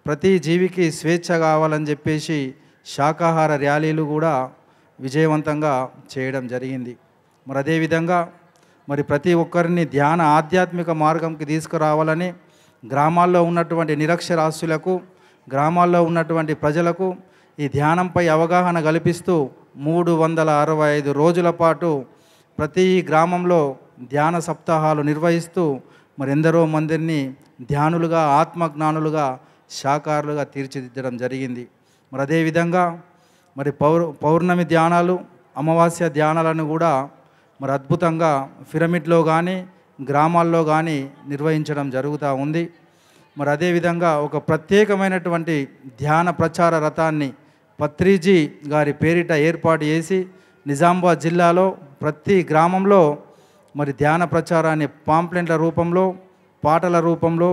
ప్రతి జీవికి స్వేచ్ఛ కావాలని చెప్పేసి శాకాహార ర్యాలీలు కూడా విజయవంతంగా చేయడం జరిగింది. మరి అదేవిధంగా మరి ప్రతి ఒక్కరిని ధ్యాన ఆధ్యాత్మిక మార్గంకి తీసుకురావాలని గ్రామాల్లో ఉన్నటువంటి నిరక్షరాస్యులకు, గ్రామాల్లో ఉన్నటువంటి ప్రజలకు ఈ ధ్యానంపై అవగాహన కల్పిస్తూ 365 రోజుల పాటు ప్రతి గ్రామంలో ధ్యాన సప్తాహాలు నిర్వహిస్తూ మరి ఎందరో మందిని ధ్యానులుగా, ఆత్మజ్ఞానులుగా, శాకారులుగా తీర్చిదిద్దడం జరిగింది. మరి అదేవిధంగా మరి పౌర్ణమి ధ్యానాలు, అమావాస్య ధ్యానాలను కూడా మరి అద్భుతంగా పిరమిడ్లో కానీ గ్రామాల్లో కానీ నిర్వహించడం జరుగుతూ ఉంది. మరి అదేవిధంగా ఒక ప్రత్యేకమైనటువంటి ధ్యాన ప్రచార రథాన్ని పత్రిజీ గారి పేరిట ఏర్పాటు చేసి నిజామాబాద్ జిల్లాలో ప్రతి గ్రామంలో మరి ధ్యాన ప్రచారాన్ని పాంప్లెంట్ల రూపంలో పాటల రూపంలో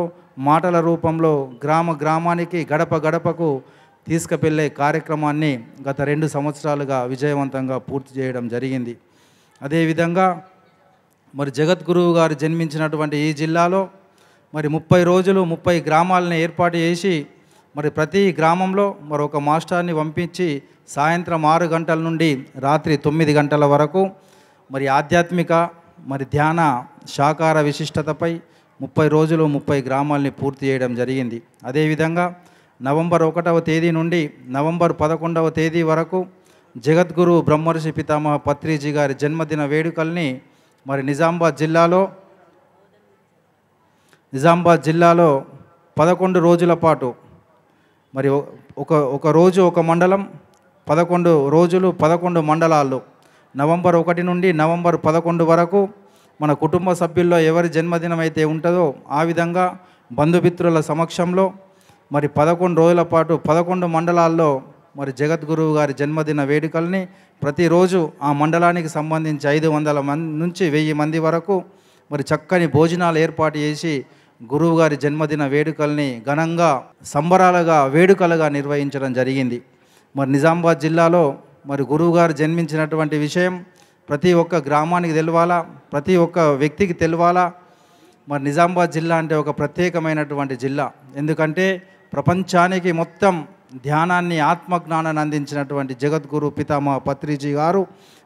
మాటల రూపంలో గ్రామ గ్రామానికి గడప గడపకు తీసుకువెళ్ళే కార్యక్రమాన్ని గత 2 సంవత్సరాలుగా విజయవంతంగా పూర్తి చేయడం జరిగింది. అదేవిధంగా మరి జగద్గురువు గారు జన్మించినటువంటి ఈ జిల్లాలో మరి 30 రోజులు 30 గ్రామాలను ఏర్పాటు చేసి మరి ప్రతి గ్రామంలో మరొక మాస్టర్ని పంపించి సాయంత్రం 6 గంటల నుండి రాత్రి 9 గంటల వరకు మరి ఆధ్యాత్మిక మరి ధ్యాన శాకార విశిష్టతపై 30 రోజులు 30 గ్రామాలని పూర్తి చేయడం జరిగింది. అదేవిధంగా నవంబర్ 1వ తేదీ నుండి నవంబర్ 11వ తేదీ వరకు జగద్గురు బ్రహ్మర్షి పితామహ పత్రిజీ గారి జన్మదిన వేడుకల్ని మరి నిజామాబాద్ జిల్లాలో 11 రోజుల పాటు మరి ఒక రోజు ఒక మండలం 11 రోజులు 11 మండలాల్లో నవంబర్ 1 నుండి నవంబర్ 11 వరకు మన కుటుంబ సభ్యుల్లో ఎవరి జన్మదినం అయితే ఉంటుందో ఆ విధంగా బంధుమిత్రుల సమక్షంలో మరి 11 రోజుల పాటు 11 మండలాల్లో మరి జగద్గురువు గారి జన్మదిన వేడుకల్ని ప్రతిరోజు ఆ మండలానికి సంబంధించి 500 మంది నుంచి 1000 మంది వరకు మరి చక్కని భోజనాలు ఏర్పాటు చేసి గురువు గారి జన్మదిన వేడుకల్ని ఘనంగా సంబరాలుగా వేడుకలుగా నిర్వహించడం జరిగింది. మరి నిజామాబాద్ జిల్లాలో మరి గురువు గారు జన్మించినటువంటి విషయం ప్రతి ఒక్క గ్రామానికి తెలవాలా, ప్రతి ఒక్క వ్యక్తికి తెలవాలా. మరి నిజామాబాద్ జిల్లా అంటే ఒక ప్రత్యేకమైనటువంటి జిల్లా. ఎందుకంటే ప్రపంచానికి మొత్తం ధ్యానాన్ని ఆత్మజ్ఞానాన్ని అందించినటువంటి జగద్గురు పితామహ పత్రిజీ గారు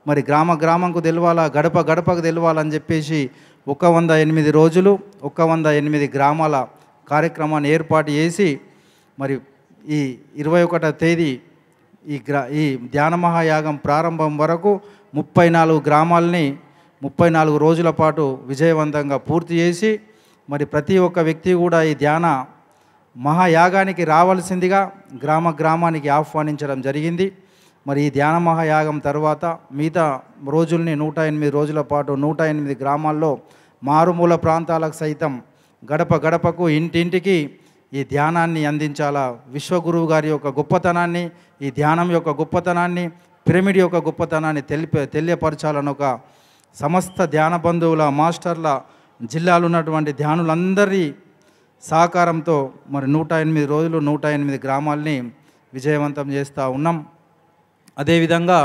మరి గ్రామంకు తెలవాలా, గడప గడపకు తెలవాలని చెప్పేసి 108 రోజులు 108 గ్రామాల కార్యక్రమాన్ని ఏర్పాటు చేసి మరి ఈ 21వ తేదీ ఈ ధ్యాన మహాయాగం ప్రారంభం వరకు 34 గ్రామాలని 34 రోజుల పాటు విజయవంతంగా పూర్తి చేసి మరి ప్రతి ఒక్క వ్యక్తి కూడా ఈ ధ్యాన మహాయాగానికి రావాల్సిందిగా గ్రామానికి ఆహ్వానించడం జరిగింది. మరి ఈ ధ్యాన మహాయాగం తర్వాత మిగతా రోజుల్ని 108 రోజుల పాటు 108 గ్రామాల్లో మారుమూల ప్రాంతాలకు సైతం గడప గడపకు ఇంటింటికి ఈ ధ్యానాన్ని అందించాలా. విశ్వగురువు గారి యొక్క గొప్పతనాన్ని, ఈ ధ్యానం యొక్క గొప్పతనాన్ని, పిరమిడ్ యొక్క గొప్పతనాన్ని తెలియపరచాలని ఒక సమస్త ధ్యాన బంధువుల మాస్టర్ల జిల్లాలో ఉన్నటువంటి ధ్యానులందరి సహకారంతో మరి 108 రోజులు 108 గ్రామాల్ని విజయవంతం చేస్తూ ఉన్నాం. అదేవిధంగా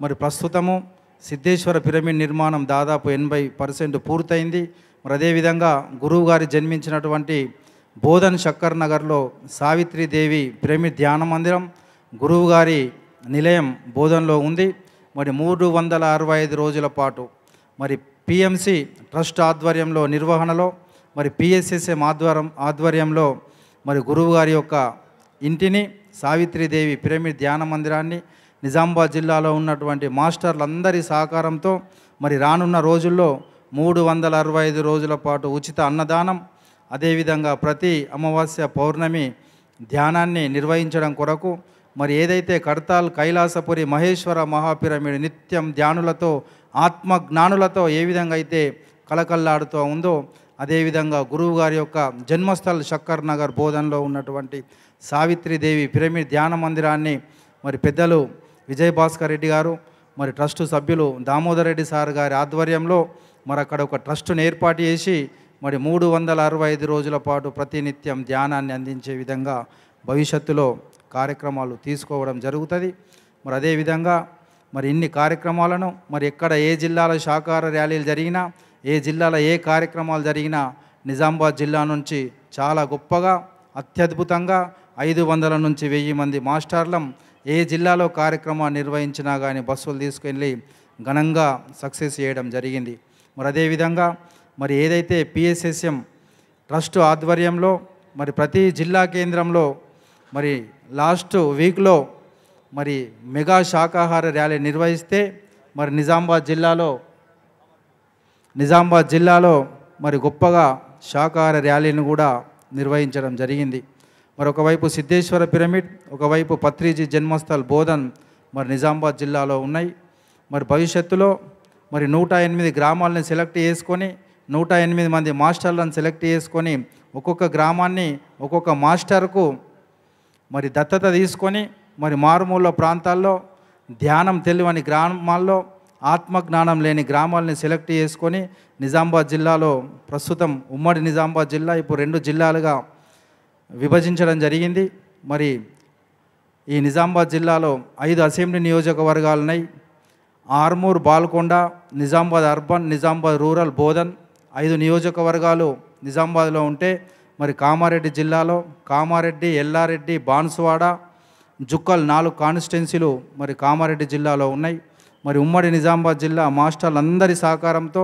మరి ప్రస్తుతము సిద్ధేశ్వర పిరమిడ్ నిర్మాణం దాదాపు 80% పూర్తయింది. మరి అదేవిధంగా గురువు గారి జన్మించినటువంటి బోధన్ శక్కర్ నగర్లో సావిత్రీదేవి పిరమిడ్ ధ్యాన మందిరం గురువు గారి నిలయం బోధన్లో ఉంది. మరి 365 రోజుల పాటు మరి పిఎంసి ట్రస్ట్ ఆధ్వర్యంలో నిర్వహణలో మరి పిఎస్ఎస్ఎం ఆధ్వర్యంలో మరి గురువు గారి యొక్క ఇంటిని సావిత్రీదేవి పిరమిడ్ ధ్యాన మందిరాన్ని నిజామాబాద్ జిల్లాలో ఉన్నటువంటి మాస్టర్లందరి సహకారంతో మరి రానున్న రోజుల్లో 365 రోజుల పాటు ఉచిత అన్నదానం, అదేవిధంగా ప్రతి అమావాస్య పౌర్ణమి ధ్యానాన్ని నిర్వహించడం కొరకు మరి ఏదైతే కడతాల్ కైలాసపురి మహేశ్వర మహాపిరమిడ్ నిత్యం ధ్యానులతో ఆత్మజ్ఞానులతో ఏ విధంగా అయితే కలకల్లాడుతూ ఉందో అదేవిధంగా గురువు గారి యొక్క జన్మస్థల్ శక్కర్ నగర్ బోధన్లో ఉన్నటువంటి సావిత్రీదేవి పిరమిడ్ ధ్యాన మందిరాన్ని మరి పెద్దలు విజయభాస్కర్ రెడ్డి గారు మరి ట్రస్టు సభ్యులు దామోదర్ రెడ్డి సార్ గారి ఆధ్వర్యంలో మరి అక్కడ ఒక ట్రస్టును ఏర్పాటు చేసి మరి 365 రోజుల పాటు ప్రతినిత్యం ధ్యానాన్ని అందించే విధంగా భవిష్యత్తులో కార్యక్రమాలు తీసుకోవడం జరుగుతుంది. మరి అదేవిధంగా మరి ఇన్ని కార్యక్రమాలను మరి ఎక్కడ ఏ జిల్లాల శాకాహార ర్యాలీలు జరిగినా, ఏ జిల్లాలో ఏ కార్యక్రమాలు జరిగినా నిజామాబాద్ జిల్లా నుంచి చాలా గొప్పగా అత్యద్భుతంగా 500 నుంచి 1000 మంది మాస్టర్లం ఏ జిల్లాలో కార్యక్రమాన్ని నిర్వహించినా కానీ బస్సులు తీసుకెళ్ళి ఘనంగా సక్సెస్ చేయడం జరిగింది. మరి అదేవిధంగా మరి ఏదైతే పిఎస్ఎస్ఎం ట్రస్ట్ ఆధ్వర్యంలో మరి ప్రతి జిల్లా కేంద్రంలో మరి లాస్ట్ వీక్లో మరి మెగా శాకాహార ర్యాలీ నిర్వహిస్తే మరి నిజామాబాద్ జిల్లాలో మరి గొప్పగా శాకాహార ర్యాలీని కూడా నిర్వహించడం జరిగింది. మరి ఒకవైపు సిద్ధేశ్వర పిరమిడ్, ఒకవైపు పత్రిజీ జన్మస్థల్ బోధన్ మరి నిజామాబాద్ జిల్లాలో ఉన్నాయి. మరి భవిష్యత్తులో మరి 108 గ్రామాలను సెలెక్ట్ చేసుకొని 108 మంది మాస్టర్లను సెలెక్ట్ చేసుకొని ఒక్కొక్క గ్రామాన్ని ఒక్కొక్క మాస్టర్కు మరి దత్తత తీసుకొని మరి మారుమూల ప్రాంతాల్లో ధ్యానం తెలియని గ్రామాల్లో ఆత్మజ్ఞానం లేని గ్రామాలని సెలెక్ట్ చేసుకొని నిజామాబాద్ జిల్లాలో ప్రస్తుతం ఉమ్మడి నిజామాబాద్ జిల్లా ఇప్పుడు 2 జిల్లాలుగా విభజించడం జరిగింది. మరి ఈ నిజామాబాద్ జిల్లాలో 5 అసెంబ్లీ నియోజకవర్గాలు ఉన్నాయి. ఆర్మూర్, బాల్కొండ, నిజామాబాద్ అర్బన్, నిజామాబాద్ రూరల్, బోధన్ 5 నియోజకవర్గాలు నిజామాబాద్లో ఉంటే మరి కామారెడ్డి జిల్లాలో కామారెడ్డి, ఎల్లారెడ్డి, బాన్సువాడ, జుక్కల్ 4 కాన్స్టిట్యున్సీలు మరి కామారెడ్డి జిల్లాలో ఉన్నాయి. మరి ఉమ్మడి నిజామాబాద్ జిల్లా మాస్టర్లందరి సహకారంతో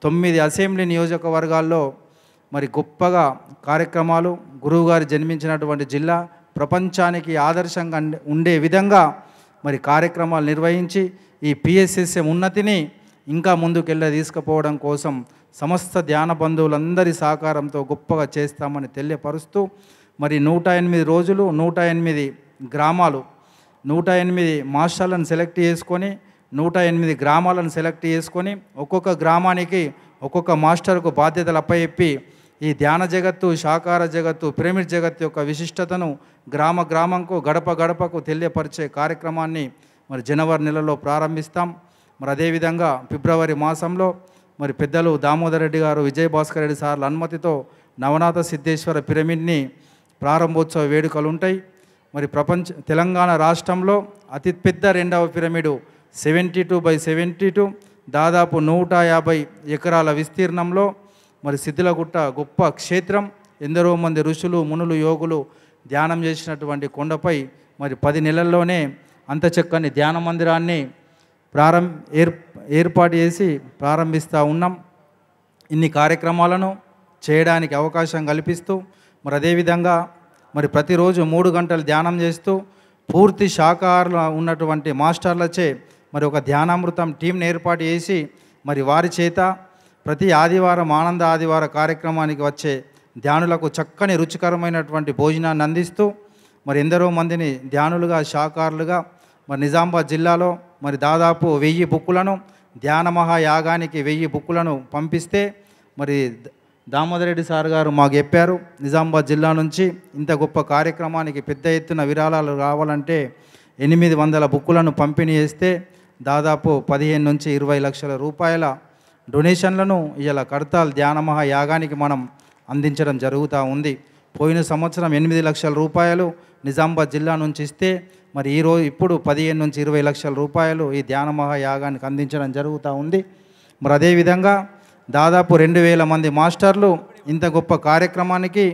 9 అసెంబ్లీ నియోజకవర్గాల్లో మరి గొప్పగా కార్యక్రమాలు, గురువుగారు జన్మించినటువంటి జిల్లా, ప్రపంచానికి ఆదర్శంగా ఉండే విధంగా మరి కార్యక్రమాలు నిర్వహించి ఈ పిఎస్ఎస్ఎం ఉన్నతిని ఇంకా ముందుకెళ్ళి తీసుకుపోవడం కోసం సమస్త ధ్యాన బంధువులందరి సహకారంతో గొప్పగా చేస్తామని తెలియపరుస్తూ మరి 108 రోజులు 108 గ్రామాలు 108 మాస్టర్లను సెలెక్ట్ చేసుకొని 108 గ్రామాలను సెలెక్ట్ చేసుకొని ఒక్కొక్క గ్రామానికి ఒక్కొక్క మాస్టర్కు బాధ్యతలు అప్పచెప్పి ఈ ధ్యాన జగత్తు, సాకార జగత్తు, పిరమిడ్ జగత్తు యొక్క విశిష్టతను గ్రామ గ్రామంకు, గడప గడపకు తెలియపరిచే కార్యక్రమాన్ని మరి జనవరి నెలలో ప్రారంభిస్తాం. మరి అదేవిధంగా ఫిబ్రవరి మాసంలో మరి పెద్దలు దామోదర్ రెడ్డి గారు, విజయభాస్కర్ రెడ్డి సార్ల అనుమతితో నవనాథ సిద్ధేశ్వర పిరమిడ్ని ప్రారంభోత్సవ వేడుకలు ఉంటాయి. మరి తెలంగాణ రాష్ట్రంలో అతిపెద్ద 2వ పిరమిడు 72/72 దాదాపు 150 ఎకరాల విస్తీర్ణంలో మరి సిద్ధిలగుట్ట గొప్ప క్షేత్రం, ఎందరో మంది ఋషులు, మునులు, యోగులు ధ్యానం చేసినటువంటి కొండపై మరి 10 నెలల్లోనే అంత చక్కని ధ్యాన మందిరాన్ని ఏర్పాటు చేసి ప్రారంభిస్తూ ఉన్నాం. ఇన్ని కార్యక్రమాలను చేయడానికి అవకాశం కల్పిస్తూ మరి అదేవిధంగా మరి ప్రతిరోజు 3 గంటలు ధ్యానం చేస్తూ పూర్తి శాకాహారులు ఉన్నటువంటి మాస్టర్లచే మరి ఒక ధ్యానామృతం టీంని ఏర్పాటు చేసి మరి వారి చేత ప్రతి ఆదివారం ఆనంద ఆదివార కార్యక్రమానికి వచ్చే ధ్యానులకు చక్కని రుచికరమైనటువంటి భోజనాన్ని అందిస్తూ మరి ఎందరో మందిని ధ్యానులుగా, శాకాహారులుగా మరి నిజామాబాద్ జిల్లాలో మరి దాదాపు 1000 బుక్కులను ధ్యాన మహాయాగానికి 1000 బుక్కులను పంపిస్తే మరి దామోదర్ రెడ్డి సార్ గారు మాకు చెప్పారు, నిజామాబాద్ జిల్లా నుంచి ఇంత గొప్ప కార్యక్రమానికి పెద్ద ఎత్తున విరాళాలు రావాలంటే 800 బుక్కులను పంపిణీ చేస్తే దాదాపు 15 నుంచి 20 లక్షల రూపాయల డొనేషన్లను ఇలా కడతాల్ ధ్యాన మహాయాగానికి మనం అందించడం జరుగుతూ ఉంది. పోయిన సంవత్సరం 8 లక్షల రూపాయలు నిజామాబాద్ జిల్లా నుంచి ఇస్తే మరి ఇప్పుడు 15 నుంచి 20 లక్షల రూపాయలు ఈ ధ్యాన మహాయాగానికి అందించడం జరుగుతూ ఉంది. మరి అదేవిధంగా దాదాపు 2000 మంది మాస్టర్లు ఇంత గొప్ప కార్యక్రమానికి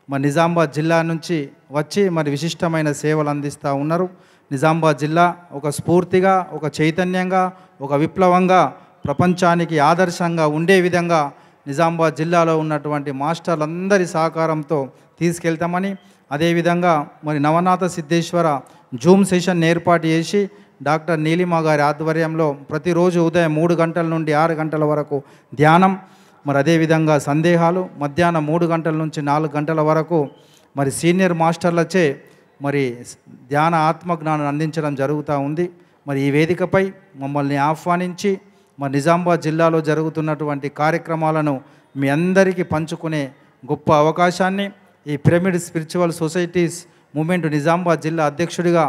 మరి నిజామాబాద్ జిల్లా నుంచి వచ్చి మరి విశిష్టమైన సేవలు అందిస్తూ ఉన్నారు. నిజామాబాద్ జిల్లా ఒక స్ఫూర్తిగా, ఒక చైతన్యంగా, ఒక విప్లవంగా, ప్రపంచానికి ఆదర్శంగా ఉండే విధంగా నిజామాబాద్ జిల్లాలో ఉన్నటువంటి మాస్టర్లందరి సహకారంతో తీసుకెళ్తామని, అదేవిధంగా మరి నవనాథ సిద్ధేశ్వర జూమ్ సెషన్ ఏర్పాటు చేసి డాక్టర్ నీలిమ గారి ఆధ్వర్యంలో ప్రతిరోజు ఉదయం 3 గంటల నుండి 6 గంటల వరకు ధ్యానం, మరి అదేవిధంగా సందేహాలు మధ్యాహ్నం 3 గంటల నుంచి 4 గంటల వరకు మరి సీనియర్ మాస్టర్లచే మరి ధ్యాన ఆత్మజ్ఞానం అందించడం జరుగుతూ ఉంది. మరి ఈ వేదికపై మమ్మల్ని ఆహ్వానించి మరి నిజామాబాద్ జిల్లాలో జరుగుతున్నటువంటి కార్యక్రమాలను మీ అందరికీ పంచుకునే గొప్ప అవకాశాన్ని ఈ pyramid spiritual societies moment Nizamabad జిల్లా అధ్యక్షుడిగా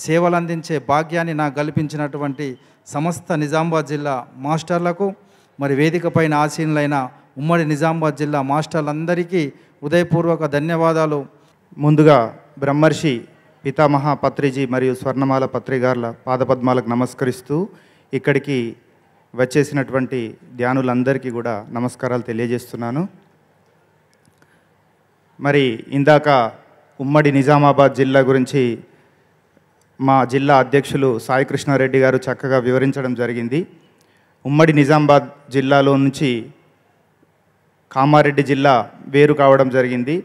సేవలు అందించే భాగ్యాన్ని నాకు కల్పించినటువంటి సమస్త నిజామాబాద్ జిల్లా మాస్టర్లకు, మరి వేదికపైన ఆసీనులైన ఉమ్మడి నిజామాబాద్ జిల్లా మాస్టర్లందరికీ హృదయపూర్వక ధన్యవాదాలు. ముందుగా బ్రహ్మర్షి పితామహ పత్రిజీ మరియు స్వర్ణమాల పత్రి గార్ల పాదపద్మాలకు నమస్కరిస్తూ ఇక్కడికి వచ్చేసినటువంటి ధ్యానులందరికీ కూడా నమస్కారాలు తెలియజేస్తున్నాను. మరి ఇందాక ఉమ్మడి నిజామాబాద్ జిల్లా గురించి మా జిల్లా అధ్యక్షులు సాయి కృష్ణారెడ్డి గారు చక్కగా వివరించడం జరిగింది. ఉమ్మడి నిజామాబాద్ జిల్లాలో నుంచి కామారెడ్డి జిల్లా వేరు కావడం జరిగింది.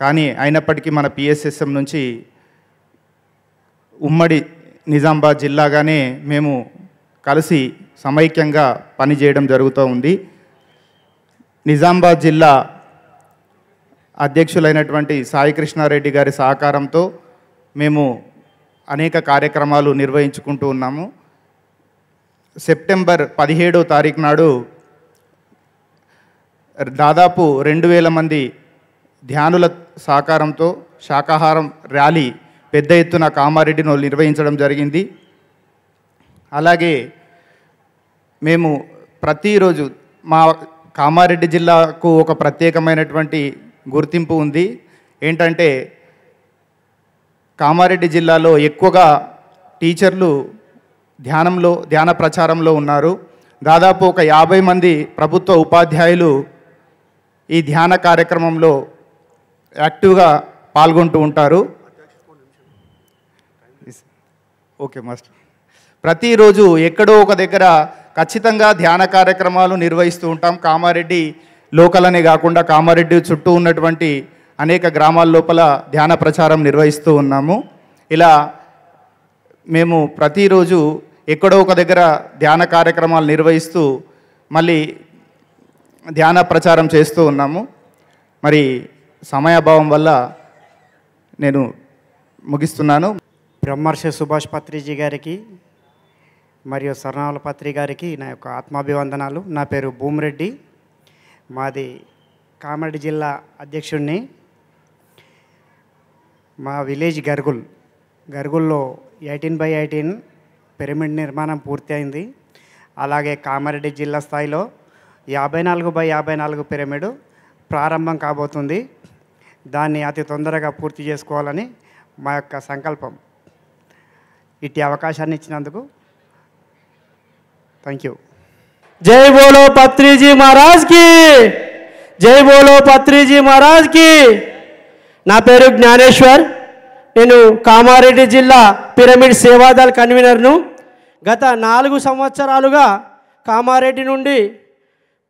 కానీ అయినప్పటికీ మన పిఎస్ఎస్ఎం నుంచి ఉమ్మడి నిజామాబాద్ జిల్లాగానే మేము కలిసి సమైక్యంగా పనిచేయడం జరుగుతూ ఉంది. నిజామాబాద్ జిల్లా అధ్యక్షులైనటువంటి సాయి కృష్ణారెడ్డి గారి సహకారంతో మేము అనేక కార్యక్రమాలు నిర్వహించుకుంటూ ఉన్నాము. సెప్టెంబర్ 17వ తారీఖు నాడు దాదాపు 2000 మంది ధ్యానుల సహకారంతో శాకాహారం ర్యాలీ పెద్ద ఎత్తున కామారెడ్డిలో నిర్వహించడం జరిగింది. అలాగే మేము ప్రతిరోజు మా కామారెడ్డి జిల్లాకు ఒక ప్రత్యేకమైనటువంటి గుర్తింపు ఉంది. ఏంటంటే కామారెడ్డి జిల్లాలో ఎక్కువగా టీచర్లు ధ్యాన ప్రచారంలో ఉన్నారు. దాదాపు ఒక 50 మంది ప్రభుత్వ ఉపాధ్యాయులు ఈ ధ్యాన కార్యక్రమంలో యాక్టివ్గా పాల్గొంటూ ఉంటారు. Okay master. ప్రతిరోజు ఎక్కడో ఒక దగ్గర ఖచ్చితంగా ధ్యాన కార్యక్రమాలు నిర్వహిస్తూ ఉంటాం. కామారెడ్డి లోకల్ అనే కాకుండా కామారెడ్డి చుట్టూ ఉన్నటువంటి అనేక గ్రామాల లోపల ధ్యాన ప్రచారం నిర్వహిస్తూ ఉన్నాము. ఇలా మేము ప్రతిరోజు ఎక్కడో ఒక దగ్గర ధ్యాన కార్యక్రమాలు నిర్వహిస్తూ మళ్ళీ ధ్యాన ప్రచారం చేస్తూ ఉన్నాము. మరి సమయాభావం వల్ల నేను ముగిస్తున్నాను. బ్రహ్మర్షి సుభాష్ పత్రిజీ గారికి మరియు సర్నాల పత్రి గారికి నా యొక్క ఆత్మాభివందనాలు. నా పేరు భూమిరెడ్డి, మాది కామారెడ్డి జిల్లా అధ్యక్షుడిని. మా విలేజ్ గర్గుల్లో 18/18 పిరమిడ్ నిర్మాణం పూర్తి అయింది. అలాగే కామారెడ్డి జిల్లా స్థాయిలో 54/54 పిరమిడ్ ప్రారంభం కాబోతుంది. దాన్ని అతి తొందరగా పూర్తి చేసుకోవాలని మా యొక్క సంకల్పం. ఇట్టి అవకాశాన్ని ఇచ్చినందుకు థ్యాంక్ యూ. జై బోలో పత్రిజీ మహారాజ్ కి, జై బోలో పత్రిజీ మహారాజ్ కి. నా పేరు జ్ఞానేశ్వర్. నేను కామారెడ్డి జిల్లా పిరమిడ్ సేవాదళ కన్వీనర్ను. గత 4 సంవత్సరాలుగా కామారెడ్డి నుండి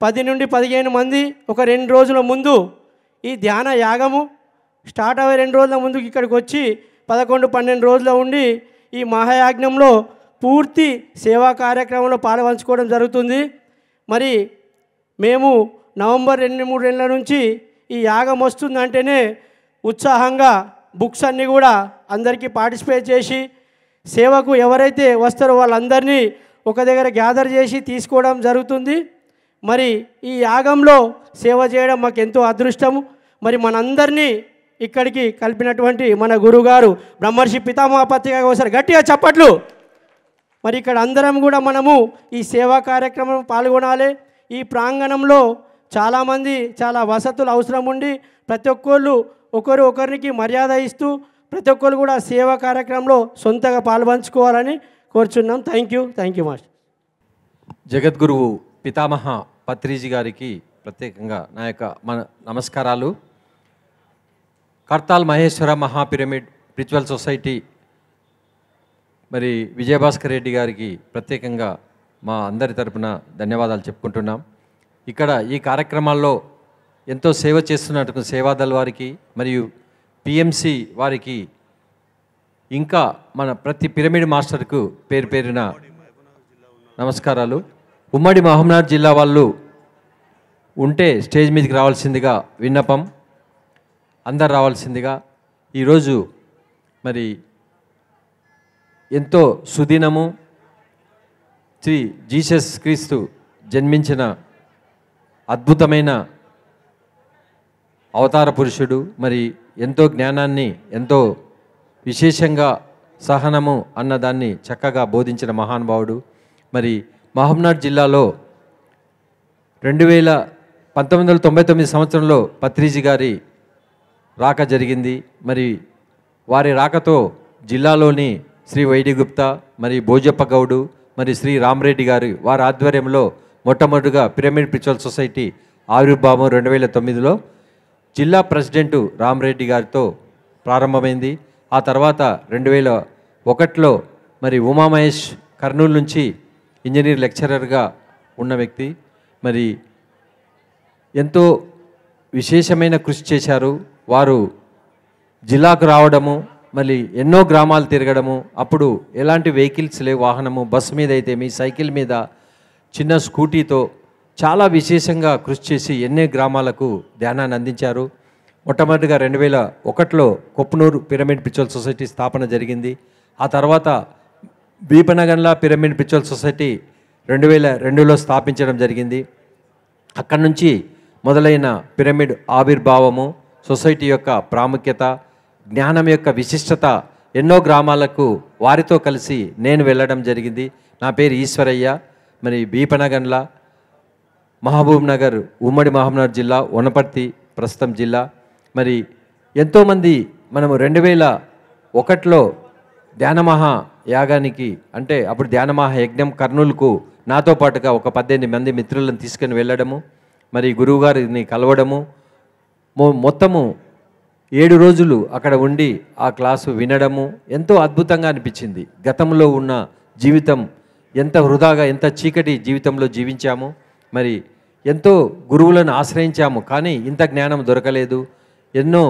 10 నుండి 15 మంది ఒక 2 రోజుల ముందు ఈ ధ్యాన యాగము స్టార్ట్ అయ్యే 2 రోజుల ముందు ఇక్కడికి వచ్చి 11-12 రోజులు ఉండి ఈ మహాయాజ్ఞంలో పూర్తి సేవా కార్యక్రమంలో పాల్పంచుకోవడం జరుగుతుంది. మరి మేము నవంబర్ 2-3 నెలల నుంచి ఈ యాగం వస్తుందంటేనే ఉత్సాహంగా బుక్స్ అన్నీ కూడా అందరికీ పార్టిసిపేట్ చేసి సేవకు ఎవరైతే వస్తారో వాళ్ళందరినీ ఒక దగ్గర గ్యాదర్ చేసి తీసుకోవడం జరుగుతుంది. మరి ఈ యాగంలో సేవ చేయడం మాకు ఎంతో అదృష్టము. మరి మనందరినీ ఇక్కడికి కలిపినటువంటి మన గురుగారు బ్రహ్మర్షి పితామహ పత్రి గారికి ఒకసారి గట్టిగా చప్పట్లు. మరి ఇక్కడ అందరం కూడా మనము ఈ సేవా కార్యక్రమం పాల్గొనాలి. ఈ ప్రాంగణంలో చాలామంది చాలా వసతులు అవసరం ఉండి ప్రతి ఒక్కళ్ళు ఒకరికి మర్యాద ఇస్తూ ప్రతి ఒక్కరు కూడా సేవా కార్యక్రమంలో సొంతగా పాల్పంచుకోవాలని కోరుచున్నాం. Thank you master. జగద్గురువు పితామహ పత్రిజీ గారికి ప్రత్యేకంగా నా యొక్క నమస్కారాలు. కర్తాల్ మహేశ్వర మహాపిరమిడ్ స్పిరిచువల్ సొసైటీ మరి విజయభాస్కర్ రెడ్డి గారికి ప్రత్యేకంగా మా అందరి తరపున ధన్యవాదాలు చెప్పుకుంటున్నాం. ఇక్కడ ఈ కార్యక్రమాల్లో ఎంతో సేవ చేస్తున్నట్టు సేవాదళ వారికి మరియు పిఎంసి వారికి ఇంకా మన ప్రతి పిరమిడ్ మాస్టర్కు పేరు పేరున నమస్కారాలు. ఉమ్మడి మహబూబ్నగర్ జిల్లా వాళ్ళు ఉంటే స్టేజ్ మీదకి రావాల్సిందిగా విన్నపం, అందరు రావాల్సిందిగా. ఈరోజు మరి ఎంతో సుదినము, శ్రీ జీసస్ క్రీస్తు జన్మించిన అద్భుతమైన అవతార పురుషుడు. మరి ఎంతో జ్ఞానాన్ని, ఎంతో విశేషంగా సహనము అన్నదాన్ని చక్కగా బోధించిన మహానుభావుడు. మరి మహబూబ్నగర్ జిల్లాలో 1999 సంవత్సరంలో పత్రిజీ గారి రాక జరిగింది. మరి వారి రాకతో జిల్లాలోని శ్రీ వైడి గుప్తా, మరి భోజప్ప గౌడు, మరి శ్రీ రామరెడ్డి గారు వారి ఆధ్వర్యంలో మొట్టమొదటిగా పిరమిడ్ స్పిరిచువల్ సొసైటీ ఆవిర్భావం 2009లో జిల్లా ప్రెసిడెంటు రామరెడ్డి గారితో ప్రారంభమైంది. ఆ తర్వాత 2001లో మరి ఉమామహేష్ కర్నూలు నుంచి ఇంజనీర్ లెక్చరర్గా ఉన్న వ్యక్తి. మరి ఎంతో విశేషమైన కృషి చేశారు. వారు జిల్లాకు రావడము, మళ్ళీ ఎన్నో గ్రామాలు తిరగడము, అప్పుడు ఎలాంటి వెహికల్స్ లేవు, వాహనము బస్సు మీద అయితే మీ సైకిల్ మీద చిన్న స్కూటీతో చాలా విశేషంగా కృషి చేసి ఎన్నో గ్రామాలకు ధ్యానాన్ని అందించారు. మొట్టమొదటిగా 2001లో కొప్పునూరు పిరమిడ్ స్పిరిచువల్ సొసైటీ స్థాపన జరిగింది. ఆ తర్వాత బీపనగన్ల పిరమిడ్ స్పిరిచువల్ సొసైటీ 2002లో స్థాపించడం జరిగింది. అక్కడి నుంచి మొదలైన పిరమిడ్ ఆవిర్భావము, సొసైటీ యొక్క ప్రాముఖ్యత, జ్ఞానం యొక్క విశిష్టత ఎన్నో గ్రామాలకు వారితో కలిసి నేను వెళ్ళడం జరిగింది. నా పేరు ఈశ్వరయ్య. మరి బీపనగండ్ల, మహబూబ్ నగర్, ఉమ్మడి మహబూబ్నగర్ జిల్లా, వనపర్తి ప్రస్తుతం జిల్లా. మరి ఎంతోమంది మనము 2001లో ధ్యానమహా యాగానికి అంటే అప్పుడు ధ్యానమహా యజ్ఞం కర్నూలుకు నాతో పాటుగా ఒక 18 మంది మిత్రులను తీసుకుని వెళ్ళడము, మరి గురువుగారిని కలవడము, మొత్తము 7 రోజులు అక్కడ ఉండి ఆ క్లాసు వినడము ఎంతో అద్భుతంగా అనిపించింది. గతంలో ఉన్న జీవితం ఎంత వృధాగా, ఎంత చీకటి జీవితంలో జీవించాము. మరి ఎంతో గురువులను ఆశ్రయించాము, కానీ ఇంత జ్ఞానం దొరకలేదు. ఎన్నో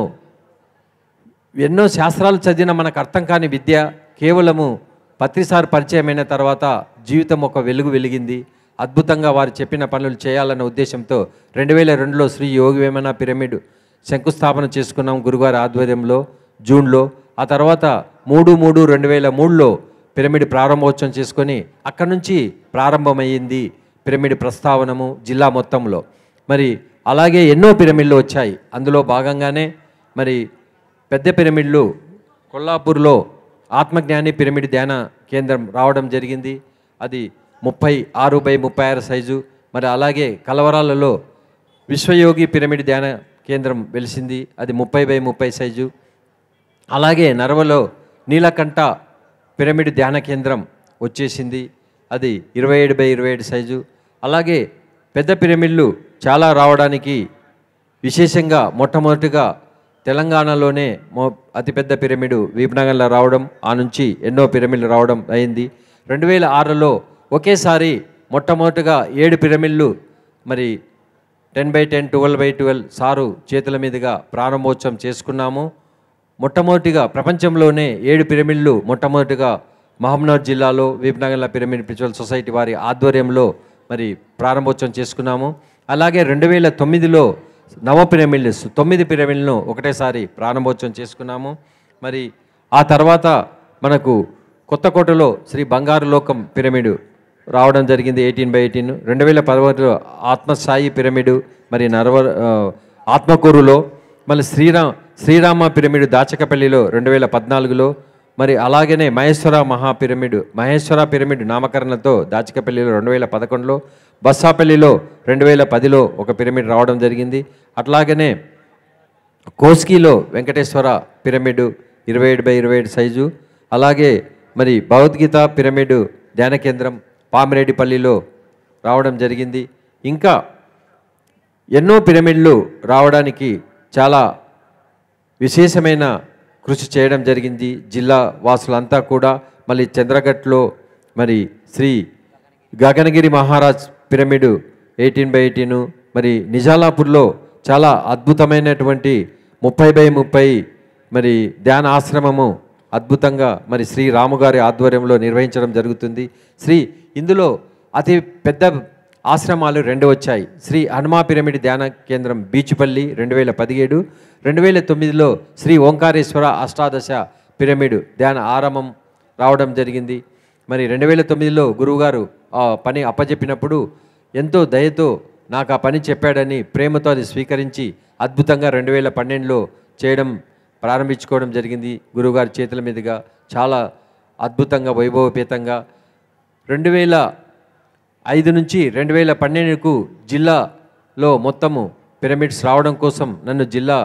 శాస్త్రాలు చదివిన మనకు అర్థం కాని విద్య కేవలము పత్రిసారి పరిచయమైన తర్వాత జీవితం ఒక వెలుగు వెలిగింది. అద్భుతంగా వారు చెప్పిన పనులు చేయాలన్న ఉద్దేశంతో 2002లో శ్రీ యోగి వేమన పిరమిడ్ శంకుస్థాపన చేసుకున్నాం గురుగారి ఆధ్వర్యంలో జూన్లో. ఆ తర్వాత 3/3/2003లో పిరమిడ్ ప్రారంభోత్సవం చేసుకొని అక్కడి నుంచి ప్రారంభమైంది పిరమిడ్ ప్రస్తావనము జిల్లా మొత్తంలో. మరి అలాగే ఎన్నో పిరమిడ్లు వచ్చాయి. అందులో భాగంగానే మరి పెద్ద పిరమిడ్లు కొల్లాపూర్లో ఆత్మజ్ఞాని పిరమిడ్ ధ్యాన కేంద్రం రావడం జరిగింది. అది 36/36 సైజు. మరి అలాగే కలవరాలలో విశ్వయోగి పిరమిడ్ ధ్యాన కేంద్రం వెలిసింది, అది 30/30 సైజు. అలాగే నర్వలో నీలకంఠ పిరమిడ్ ధ్యాన కేంద్రం వచ్చేసింది, అది 27/27 సైజు. అలాగే పెద్ద పిరమిడ్లు చాలా రావడానికి విశేషంగా మొట్టమొదటిగా తెలంగాణలోనే అతిపెద్ద పిరమిడ్ వీపనగర్లో రావడం, ఆ నుంచి ఎన్నో పిరమిడ్లు రావడం అయింది. 2006లో ఒకేసారి మొట్టమొదటిగా 7 పిరమిడ్లు మరి 10/10 12/12 సారు చేతుల మీదుగా ప్రారంభోత్సవం చేసుకున్నాము. మొట్టమొదటిగా ప్రపంచంలోనే 7 పిరమిడ్లు మొట్టమొదటిగా మహబూబ్నగర్ జిల్లాలో వీపనగర్ల పిరమిడ్ స్పిరిచువల్ సొసైటీ వారి ఆధ్వర్యంలో మరి ప్రారంభోత్సవం చేసుకున్నాము. అలాగే 2009లో నవ పిరమిడ్లు 9 పిరమిడ్లను ఒకటేసారి ప్రారంభోత్సవం చేసుకున్నాము. మరి ఆ తర్వాత మనకు కొత్తకోటలో శ్రీ బంగారు లోకం పిరమిడ్ రావడం జరిగింది 18/18. 2011లో ఆత్మసాయి పిరమిడ్, మరి ఆత్మకూరులో, మళ్ళీ శ్రీరామ పిరమిడ్ దాచకపల్లిలో 2014లో, మరి అలాగనే మహేశ్వర పిరమిడ్ నామకరణతో దాచకపల్లిలో 2011లో, బస్సాపల్లిలో 2010లో ఒక పిరమిడ్ రావడం జరిగింది. అట్లాగనే కోస్కీలో వెంకటేశ్వర పిరమిడ్ 27/27 సైజు. అలాగే మరి భగవద్గీత పిరమిడ్ ధ్యాన కేంద్రం పామిరెడ్డిపల్లిలో రావడం జరిగింది. ఇంకా ఎన్నో పిరమిడ్లు రావడానికి చాలా విశేషమైన కృషి చేయడం జరిగింది జిల్లా వాసులంతా కూడా. మళ్ళీ చంద్రగట్లో మరి శ్రీ గగనగిరి మహారాజ్ పిరమిడ్ 18/18, మరి నిజాలాపూర్లో చాలా అద్భుతమైనటువంటి 30/30 మరి ధ్యాన ఆశ్రమము అద్భుతంగా మరి శ్రీ రాముగారి ఆధ్వర్యంలో నిర్వహించడం జరుగుతుంది. ఇందులో అతి పెద్ద ఆశ్రమాలు 2 వచ్చాయి. శ్రీ హనుమా పిరమిడ్ ధ్యాన కేంద్రం బీచుపల్లి 2017, 2009లో శ్రీ ఓంకారేశ్వర అష్టాదశ పిరమిడ్ ధ్యాన ఆరంభం రావడం జరిగింది. మరి 2009లో గురువుగారు ఆ పని అప్పచెప్పినప్పుడు ఎంతో దయతో నాకు ఆ పని చెప్పాడని ప్రేమతో అది స్వీకరించి అద్భుతంగా 2012లో చేయడం ప్రారంభించుకోవడం జరిగింది గురువుగారి చేతుల మీదుగా. చాలా అద్భుతంగా వైభవపేతంగా 2005 నుంచి 2012కు జిల్లాలో మొత్తము పిరమిడ్స్ రావడం కోసం నన్ను జిల్లా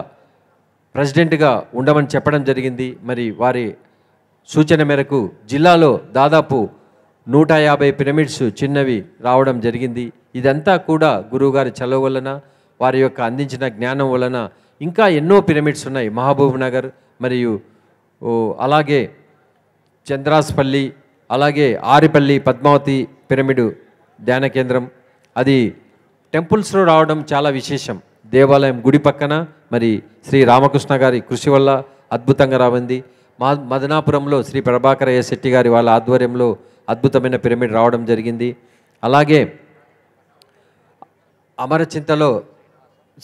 ప్రెసిడెంట్గా ఉండమని చెప్పడం జరిగింది. మరి వారి సూచన మేరకు జిల్లాలో దాదాపు 150 పిరమిడ్స్ చిన్నవి రావడం జరిగింది. ఇదంతా కూడా గురువుగారి చలవ వలన, వారి యొక్క అందించిన జ్ఞానం వలన ఇంకా ఎన్నో పిరమిడ్స్ ఉన్నాయి. మహబూబ్ నగర్ మరియు అలాగే చంద్రాస్పల్లి, అలాగే ఆరిపల్లి పద్మావతి పిరమిడ్ ధ్యాన కేంద్రం, అది టెంపుల్స్లో రావడం చాలా విశేషం. దేవాలయం గుడి పక్కన మరి శ్రీ రామకృష్ణ గారి కృషి వల్ల అద్భుతంగా రావంది. మదనాపురంలో శ్రీ ప్రభాకరయ్య శెట్టి గారి వాళ్ళ ఆధ్వర్యంలో అద్భుతమైన పిరమిడ్ రావడం జరిగింది. అలాగే అమరచింతలో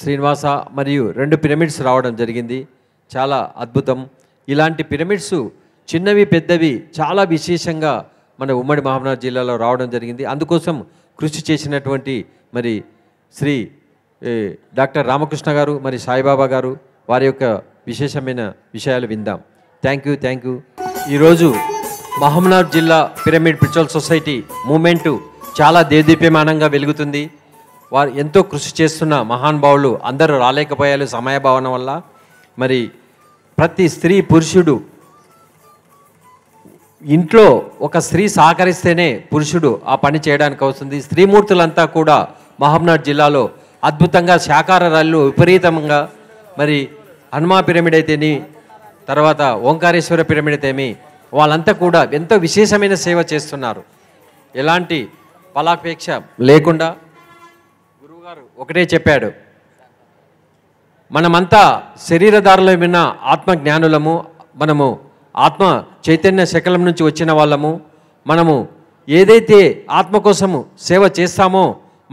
శ్రీనివాస మరియు 2 పిరమిడ్స్ రావడం జరిగింది. చాలా అద్భుతం. ఇలాంటి పిరమిడ్స్ చిన్నవి పెద్దవి చాలా విశేషంగా మన ఉమ్మడి మహబూబ్నగర్ జిల్లాలో రావడం జరిగింది. అందుకోసం కృషి చేసినటువంటి మరి శ్రీ డాక్టర్ రామకృష్ణ గారు, మరి సాయిబాబా గారు, వారి యొక్క విశేషమైన విషయాలు విందాం. Thank you. ఈరోజు మహబూబ్నగర్ జిల్లా పిరమిడ్ స్పిరిచువల్ సొసైటీ మూమెంటు చాలా దేదీప్యమానంగా వెలుగుతుంది. వారు ఎంతో కృషి చేస్తున్న మహానుభావులు అందరూ రాలేకపోయారు సమయభావన వల్ల. మరి ప్రతి స్త్రీ పురుషుడు ఇంట్లో ఒక స్త్రీ సహకరిస్తేనే పురుషుడు ఆ పని చేయడానికి అవుతుంది. స్త్రీమూర్తులంతా కూడా మహబూబ్నగర్ జిల్లాలో అద్భుతంగా శాకార రైళ్ళు విపరీతంగా, మరి హనుమా పిరమిడ్ అయితేని, తర్వాత ఓంకారేశ్వర పిరమిడ్ అయితేమి, వాళ్ళంతా కూడా ఎంతో విశేషమైన సేవ చేస్తున్నారు. ఎలాంటి ఫలాపేక్ష లేకుండా గురువుగారు ఒకటే చెప్పాడు, మనమంతా శరీరధారులమైన ఆత్మజ్ఞానులము, మనము ఆత్మ చైతన్య శకలం నుంచి వచ్చిన వాళ్ళము. మనము ఏదైతే ఆత్మ కోసము సేవ చేస్తామో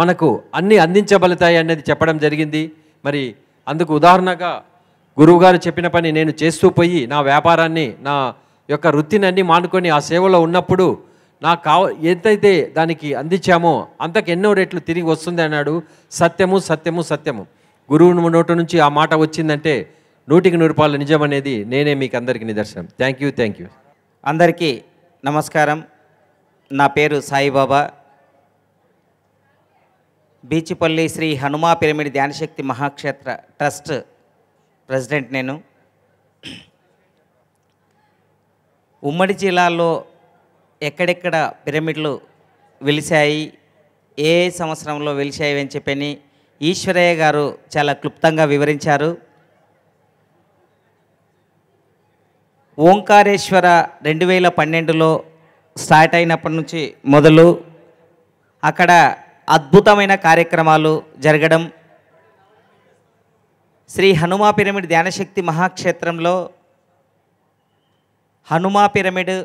మనకు అన్నీ అందించబడతాయి అనేది చెప్పడం జరిగింది. మరి అందుకు ఉదాహరణగా గురువుగారు చెప్పిన పని నేను చేస్తూ పోయి నా వ్యాపారాన్ని, నా యొక్క వృత్తిని అన్నీ మానుకొని ఆ సేవలో ఉన్నప్పుడు నాకు ఎంతైతే దానికి అందించామో అంతకు ఎన్నో రెట్లు తిరిగి వస్తుంది అన్నాడు. సత్యము సత్యము సత్యము. గురువు నోటి నుంచి ఆ మాట వచ్చిందంటే 100% నిజం అనేది నేనే మీకు అందరికీ నిదర్శనం. Thank you. అందరికీ నమస్కారం. నా పేరు సాయిబాబా. బీచిపల్లి శ్రీ హనుమా పిరమిడ్ ధ్యానశక్తి మహాక్షేత్ర ట్రస్ట్ ప్రెసిడెంట్ నేను. ఉమ్మడి జిల్లాలో ఎక్కడెక్కడ పిరమిడ్లు వెలిశాయి, ఏ సంవత్సరంలో వెలిశాయి అని చెప్పని ఈశ్వరయ్య గారు చాలా క్లుప్తంగా వివరించారు. ఓంకారేశ్వర 2012లో స్టార్ట్ అయినప్పటి నుంచి మొదలు అక్కడ అద్భుతమైన కార్యక్రమాలు జరగడం, శ్రీ హనుమా పిరమిడ్ ధ్యానశక్తి మహాక్షేత్రంలో హనుమా పిరమిడ్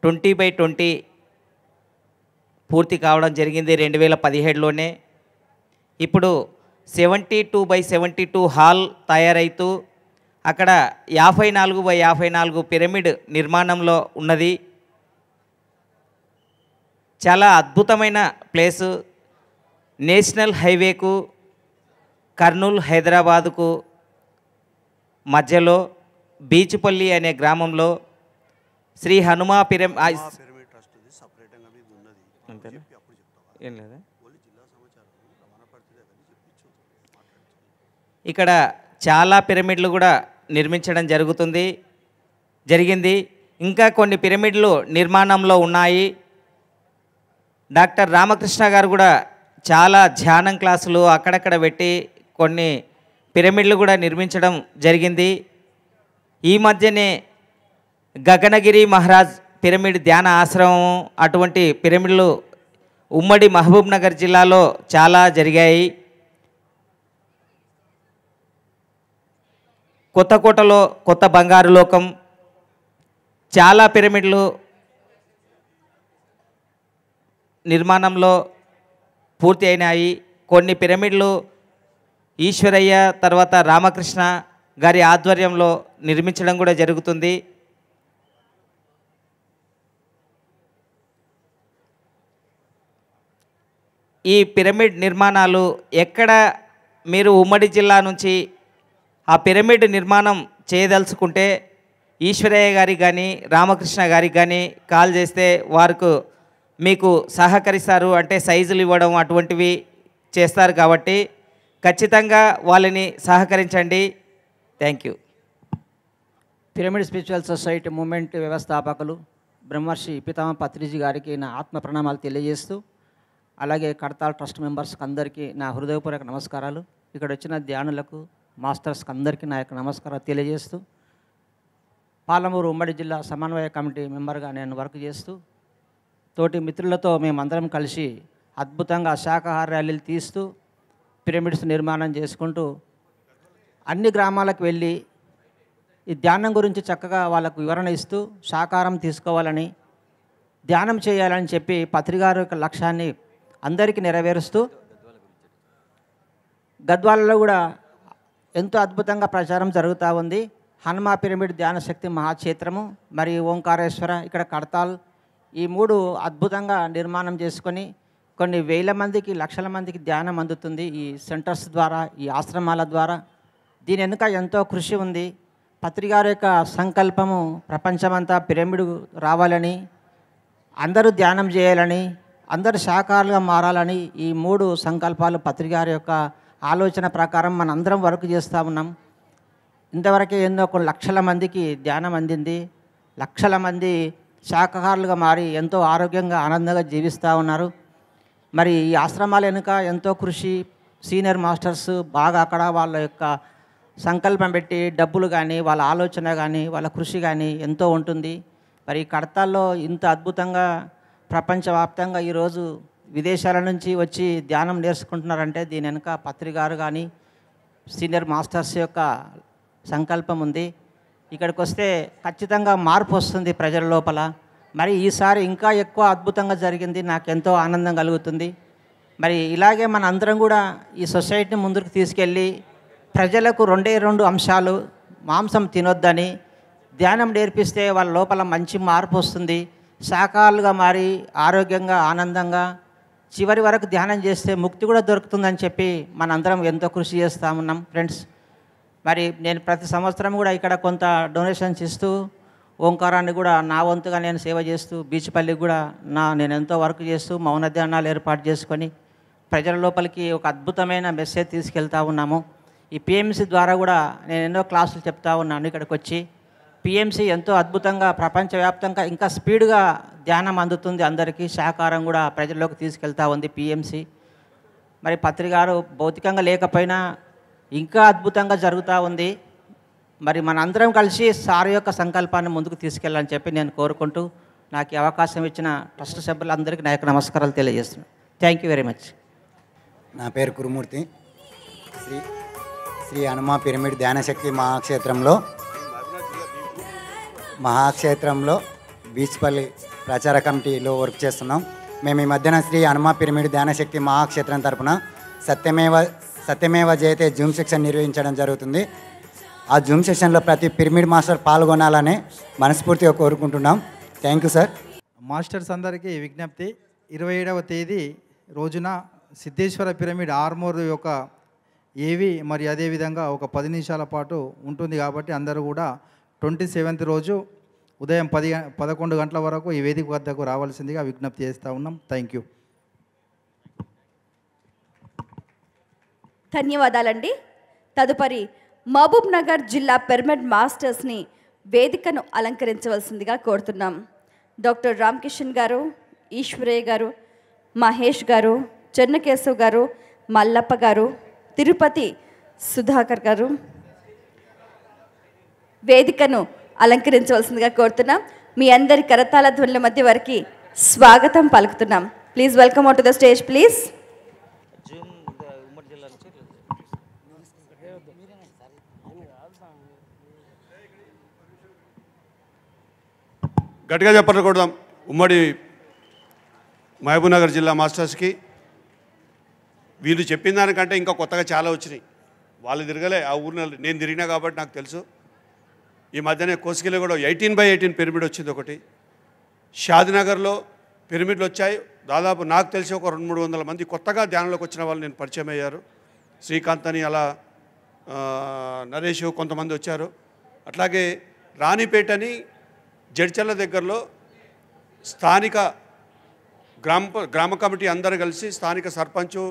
20/20 పూర్తి కావడం జరిగింది 2017లోనే. ఇప్పుడు 72/72 హాల్ తయారైతూ అక్కడ 54/54 పిరమిడ్ నిర్మాణంలో ఉన్నది. చాలా అద్భుతమైన ప్లేసు. నేషనల్ హైవేకు కర్నూలు హైదరాబాదుకు మధ్యలో బీచుపల్లి అనే గ్రామంలో శ్రీ హనుమా పిరమిడ్ ఏం లేదా ఇక్కడ చాలా పిరమిడ్లు కూడా నిర్మించడం జరిగింది. ఇంకా కొన్ని పిరమిడ్లు నిర్మాణంలో ఉన్నాయి. డాక్టర్ రామకృష్ణ గారు కూడా చాలా ధ్యానం క్లాసులు అక్కడక్కడ పెట్టి కొన్ని పిరమిడ్లు కూడా నిర్మించడం జరిగింది. ఈ మధ్యనే గగనగిరి మహారాజ్ పిరమిడ్ ధ్యాన ఆశ్రమం అటువంటి పిరమిడ్లు ఉమ్మడి మహబూబ్ నగర్ జిల్లాలో చాలా జరిగాయి. కొత్తకోటలో కొత్త బంగారు లోకం, చాలా పిరమిడ్లు నిర్మాణంలో పూర్తి అయినాయి. కొన్ని పిరమిడ్లు ఈశ్వరయ్య తర్వాత రామకృష్ణ గారి ఆధ్వర్యంలో నిర్మించడం కూడా జరుగుతుంది. ఈ పిరమిడ్ నిర్మాణాలు ఎక్కడ మీరు ఉమ్మడి జిల్లా నుంచి ఆ పిరమిడ్ నిర్మాణం చేయదలుచుకుంటే ఈశ్వరయ్య గారికి కానీ రామకృష్ణ గారికి కానీ కాల్ చేస్తే వారికి మీకు సహకరిస్తారు. అంటే సైజులు ఇవ్వడం అటువంటివి చేస్తారు. కాబట్టి ఖచ్చితంగా వాళ్ళని సహకరించండి. Thank you. Pyramid spiritual society moment వ్యవస్థాపకులు బ్రహ్మర్షి పితామహ పత్రిజీ గారికి నా ఆత్మ ప్రణామాలు తెలియజేస్తూ, అలాగే కడతాల్ ట్రస్ట్ మెంబర్స్కి అందరికీ నా హృదయపూర్వక నమస్కారాలు. ఇక్కడ వచ్చిన ధ్యానులకు మాస్టర్స్కి అందరికీ నా యొక్క నమస్కారాలు తెలియజేస్తూ, పాలమూరు ఉమ్మడి జిల్లా సమన్వయ కమిటీ మెంబర్గా నేను వర్క్ చేస్తూ, తోటి మిత్రులతో మేమందరం కలిసి అద్భుతంగా శాకాహార ర్యాలీలు తీస్తూ పిరమిడ్స్ నిర్మాణం చేసుకుంటూ అన్ని గ్రామాలకు వెళ్ళి ఈ ధ్యానం గురించి చక్కగా వాళ్ళకు వివరణ ఇస్తూ శాకాహారం తీసుకోవాలని, ధ్యానం చేయాలని చెప్పి పత్రికారు యొక్క లక్ష్యాన్ని అందరికీ నెరవేరుస్తూ గద్వాలలో కూడా ఎంతో అద్భుతంగా ప్రచారం జరుగుతూ ఉంది. హనుమా పిరమిడ్ ధ్యానశక్తి మహాక్షేత్రము మరియు ఓంకారేశ్వర ఇక్కడ కడతాల్ ఈ 3 అద్భుతంగా నిర్మాణం చేసుకొని కొన్ని వేల మందికి లక్షల మందికి ధ్యానం అందుతుంది ఈ సెంటర్స్ ద్వారా, ఈ ఆశ్రమాల ద్వారా. దీని వెనుక ఎంతో కృషి ఉంది. పత్రికారు యొక్క సంకల్పము ప్రపంచమంతా పిరమిడ్ రావాలని, అందరూ ధ్యానం చేయాలని, అందరు శాఖాలుగా మారాలని ఈ 3 సంకల్పాలు పత్రిక గారి యొక్క ఆలోచన ప్రకారం మనందరం వర్క్ చేస్తూ ఉన్నాం. ఇంతవరకే ఎన్నో కొన్ని లక్షల మందికి ధ్యానం అందింది. లక్షల మంది శాకాహారులుగా మారి ఎంతో ఆరోగ్యంగా ఆనందంగా జీవిస్తూ ఉన్నారు. మరి ఈ ఆశ్రమాల వెనుక ఎంతో కృషి, సీనియర్ మాస్టర్స్ బాగా అక్కడ వాళ్ళ యొక్క సంకల్పం పెట్టి డబ్బులు కానీ వాళ్ళ ఆలోచన కానీ వాళ్ళ కృషి కానీ ఎంతో ఉంటుంది. మరి కడతాల్లో ఇంత అద్భుతంగా ప్రపంచవ్యాప్తంగా ఈరోజు విదేశాల నుంచి వచ్చి ధ్యానం నేర్చుకుంటున్నారంటే దీని వెనుక పత్రిక గారు కానీ సీనియర్ మాస్టర్స్ యొక్క సంకల్పం ఉంది. ఇక్కడికి వస్తే ఖచ్చితంగా మార్పు వస్తుంది ప్రజల లోపల. మరి ఈసారి ఇంకా ఎక్కువ అద్భుతంగా జరిగింది, నాకు ఎంతో ఆనందం కలుగుతుంది. మరి ఇలాగే మన అందరం కూడా ఈ సొసైటీని ముందుకు తీసుకెళ్ళి ప్రజలకు 2 అంశాలు, మాంసం తినొద్దని, ధ్యానం నేర్పిస్తే వాళ్ళ లోపల మంచి మార్పు వస్తుంది. శాకాలుగా మారి ఆరోగ్యంగా ఆనందంగా చివరి వరకు ధ్యానం చేస్తే ముక్తి కూడా దొరుకుతుందని చెప్పి మనందరం ఎంతో కృషి చేస్తూ ఉన్నాం ఫ్రెండ్స్. మరి నేను ప్రతి సంవత్సరం కూడా ఇక్కడ కొంత డొనేషన్స్ ఇస్తూ ఓంకారాన్ని కూడా నా వంతుగా నేను సేవ చేస్తూ బీచ్పల్లికి కూడా నేను ఎంతో వర్క్ చేస్తూ మౌన ధ్యానాలు ఏర్పాటు చేసుకొని ప్రజల లోపలికి ఒక అద్భుతమైన మెసేజ్ తీసుకెళ్తూ ఉన్నాము. ఈ పిఎంసి ద్వారా కూడా నేను ఎన్నో క్లాసులు చెప్తా ఉన్నాను. ఇక్కడికి వచ్చి పిఎంసి ఎంతో అద్భుతంగా ప్రపంచవ్యాప్తంగా ఇంకా స్పీడ్గా ధ్యానం అందుతుంది అందరికీ. శాకారం కూడా ప్రజల్లోకి తీసుకెళ్తూ ఉంది పిఎంసి. మరి పత్రిక గారు భౌతికంగా లేకపోయినా ఇంకా అద్భుతంగా జరుగుతూ ఉంది. మరి మనందరం కలిసి సార్ యొక్క సంకల్పాన్ని ముందుకు తీసుకెళ్ళాలని చెప్పి నేను కోరుకుంటూ నాకు ఈ అవకాశం ఇచ్చిన ట్రస్ట్ సభ్యులందరికీ నా యొక్క నమస్కారాలు తెలియజేస్తున్నాను. Thank you very much. నా పేరు కురుమూర్తి. శ్రీ హనుమ పిరమిడ్ ధ్యానశక్తి మహాక్షేత్రంలో బీచ్పల్లి ప్రచార కమిటీలో వర్క్ చేస్తున్నాం. మేము ఈ మధ్యన శ్రీ హనుమ పిరమిడ్ ధ్యానశక్తి మహాక్షేత్రం తరపున సత్యమేవ జయతే జూమ్ సెక్షన్ నిర్వహించడం జరుగుతుంది. ఆ జూమ్ సెషన్లో ప్రతి పిరమిడ్ మాస్టర్ పాల్గొనాలని మనస్ఫూర్తిగా కోరుకుంటున్నాం. Thank you sir. మాస్టర్స్ అందరికీ విజ్ఞప్తి, 27వ తేదీ రోజున సిద్ధేశ్వర పిరమిడ్ ఆర్మూర్ యొక్క ఏవి మరి అదేవిధంగా ఒక 10 నిమిషాల పాటు ఉంటుంది కాబట్టి అందరూ కూడా 27th రోజు ఉదయం 11 గంటల వరకు ఈ వేదిక వద్దకు రావాల్సిందిగా విజ్ఞప్తి చేస్తూ ఉన్నాం. Thank you. ధన్యవాదాలండి. తదుపరి మహబూబ్ నగర్ జిల్లా పిరమిడ్ మాస్టర్స్ని వేదికను అలంకరించవలసిందిగా కోరుతున్నాం. డాక్టర్ రామకిషన్ గారు, ఈశ్వరయ్య గారు, మహేష్ గారు, చెన్నకేశవ్ గారు, మల్లప్ప గారు, తిరుపతి సుధాకర్ గారు వేదికను అలంకరించవలసిందిగా కోరుతున్నాం. మీ అందరి కరతాళ ధ్వనుల మధ్య వారికి స్వాగతం పలుకుతున్నాం. Please welcome on to the stage please. గట్టిగా చెప్పకూడదాం. ఉమ్మడి మహబూబ్నగర్ జిల్లా మాస్టర్స్కి వీళ్ళు చెప్పిన దానికంటే ఇంకా కొత్తగా చాలా వచ్చినాయి. వాళ్ళు తిరగలే, ఆ ఊరిని నేను తిరిగినా కాబట్టి నాకు తెలుసు. ఈ మధ్యనే కోసిగిలో కూడా 18x18 పిరమిడ్ వచ్చింది ఒకటి. షాద్నగర్లో పిరమిడ్లు వచ్చాయి. దాదాపు నాకు తెలిసి ఒక 200-300 మంది కొత్తగా ధ్యానంలోకి వచ్చిన వాళ్ళు నేను పరిచయం అయ్యారు. శ్రీకాంత్ అని, అలా నరేష్ కొంతమంది వచ్చారు. అట్లాగే రాణిపేటని జడ్చర్ల దగ్గరలో స్థానిక గ్రామ కమిటీ అందరూ కలిసి స్థానిక సర్పంచు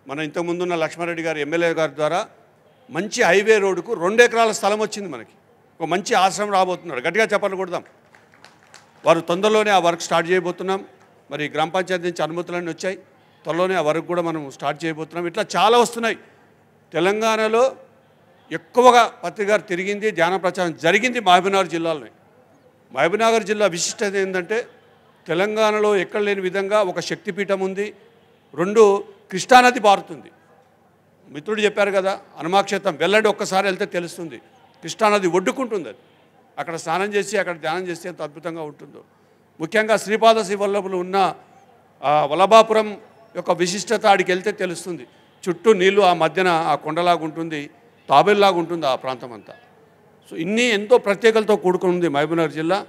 మన ఇంతకుముందున్న లక్ష్మారెడ్డి గారు ఎమ్మెల్యే గారి ద్వారా మంచి హైవే రోడ్డుకు 2 ఎకరాల స్థలం వచ్చింది. మనకి ఒక మంచి ఆశ్రమం రాబోతున్నాడు. గట్టిగా చెప్పాలి కొడదాం. వారు తొందరలోనే ఆ వర్క్ స్టార్ట్ చేయబోతున్నాం. మరి గ్రామ పంచాయతీ నుంచి అనుమతులన్నీ వచ్చాయి. త్వరలోనే ఆ వర్క్ కూడా మనం స్టార్ట్ చేయబోతున్నాం. ఇట్లా చాలా వస్తున్నాయి. తెలంగాణలో ఎక్కువగా పత్రిక గారు తిరిగింది, ధ్యాన ప్రచారం జరిగింది మహబూబ్నగర్ జిల్లాలోనే. మహబూబ్నగర్ జిల్లా విశిష్టత ఏంటంటే తెలంగాణలో ఎక్కడ లేని విధంగా ఒక శక్తిపీఠం ఉంది. 2 కృష్ణానది పారుతుంది. మిత్రుడు చెప్పారు కదా, హనుమాక్షేత్రం వెళ్ళండి, ఒక్కసారి వెళ్తే తెలుస్తుంది. కృష్ణానది ఒడ్డుకుంటుంది. అది అక్కడ స్నానం చేసి అక్కడ ధ్యానం చేస్తే ఎంత అద్భుతంగా ఉంటుందో. ముఖ్యంగా శ్రీపాద శివల్లభులు ఉన్న వల్లభాపురం యొక్క విశిష్టత ఆడికి వెళ్తే తెలుస్తుంది. చుట్టూ నీళ్లు, ఆ మధ్యన ఆ కొండలాగా ఉంటుంది, తాబేల్లాగా ఉంటుంది ఆ ప్రాంతం అంతా. సో ఇన్ని ఎంతో ప్రత్యేకతలతో కూడుకుని ఉంది మహబూబ్నగర్ జిల్లా.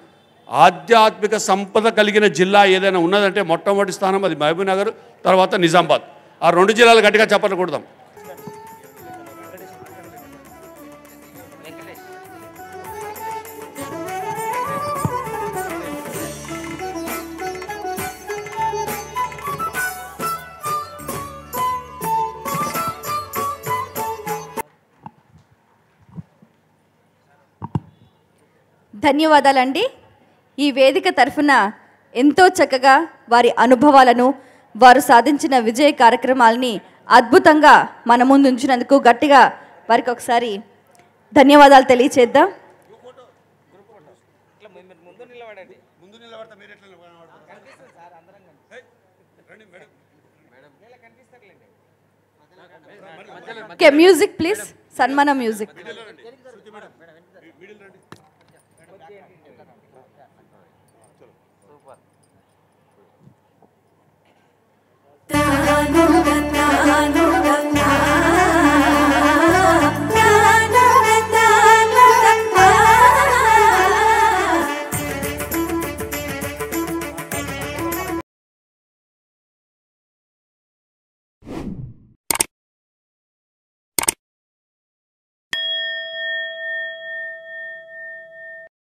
ఆధ్యాత్మిక సంపద కలిగిన జిల్లా ఏదైనా ఉన్నదంటే మొట్టమొదటి స్థానం అది మహబూబ్నగర్, తర్వాత నిజామాబాద్. ఆ 2 జిల్లాలు గట్టిగా చెప్పకూడదాం. ధన్యవాదాలండి. ఈ వేదిక తరఫున ఎంతో చక్కగా వారి అనుభవాలను, వారు సాధించిన విజయ కార్యక్రమాలని అద్భుతంగా మన ముందు ఉంచినందుకు గట్టిగా వారికి ఒకసారి ధన్యవాదాలు తెలియచేద్దాం. ఓకే, మ్యూజిక్ ప్లీజ్, సన్మాన మ్యూజిక్. సూపర్.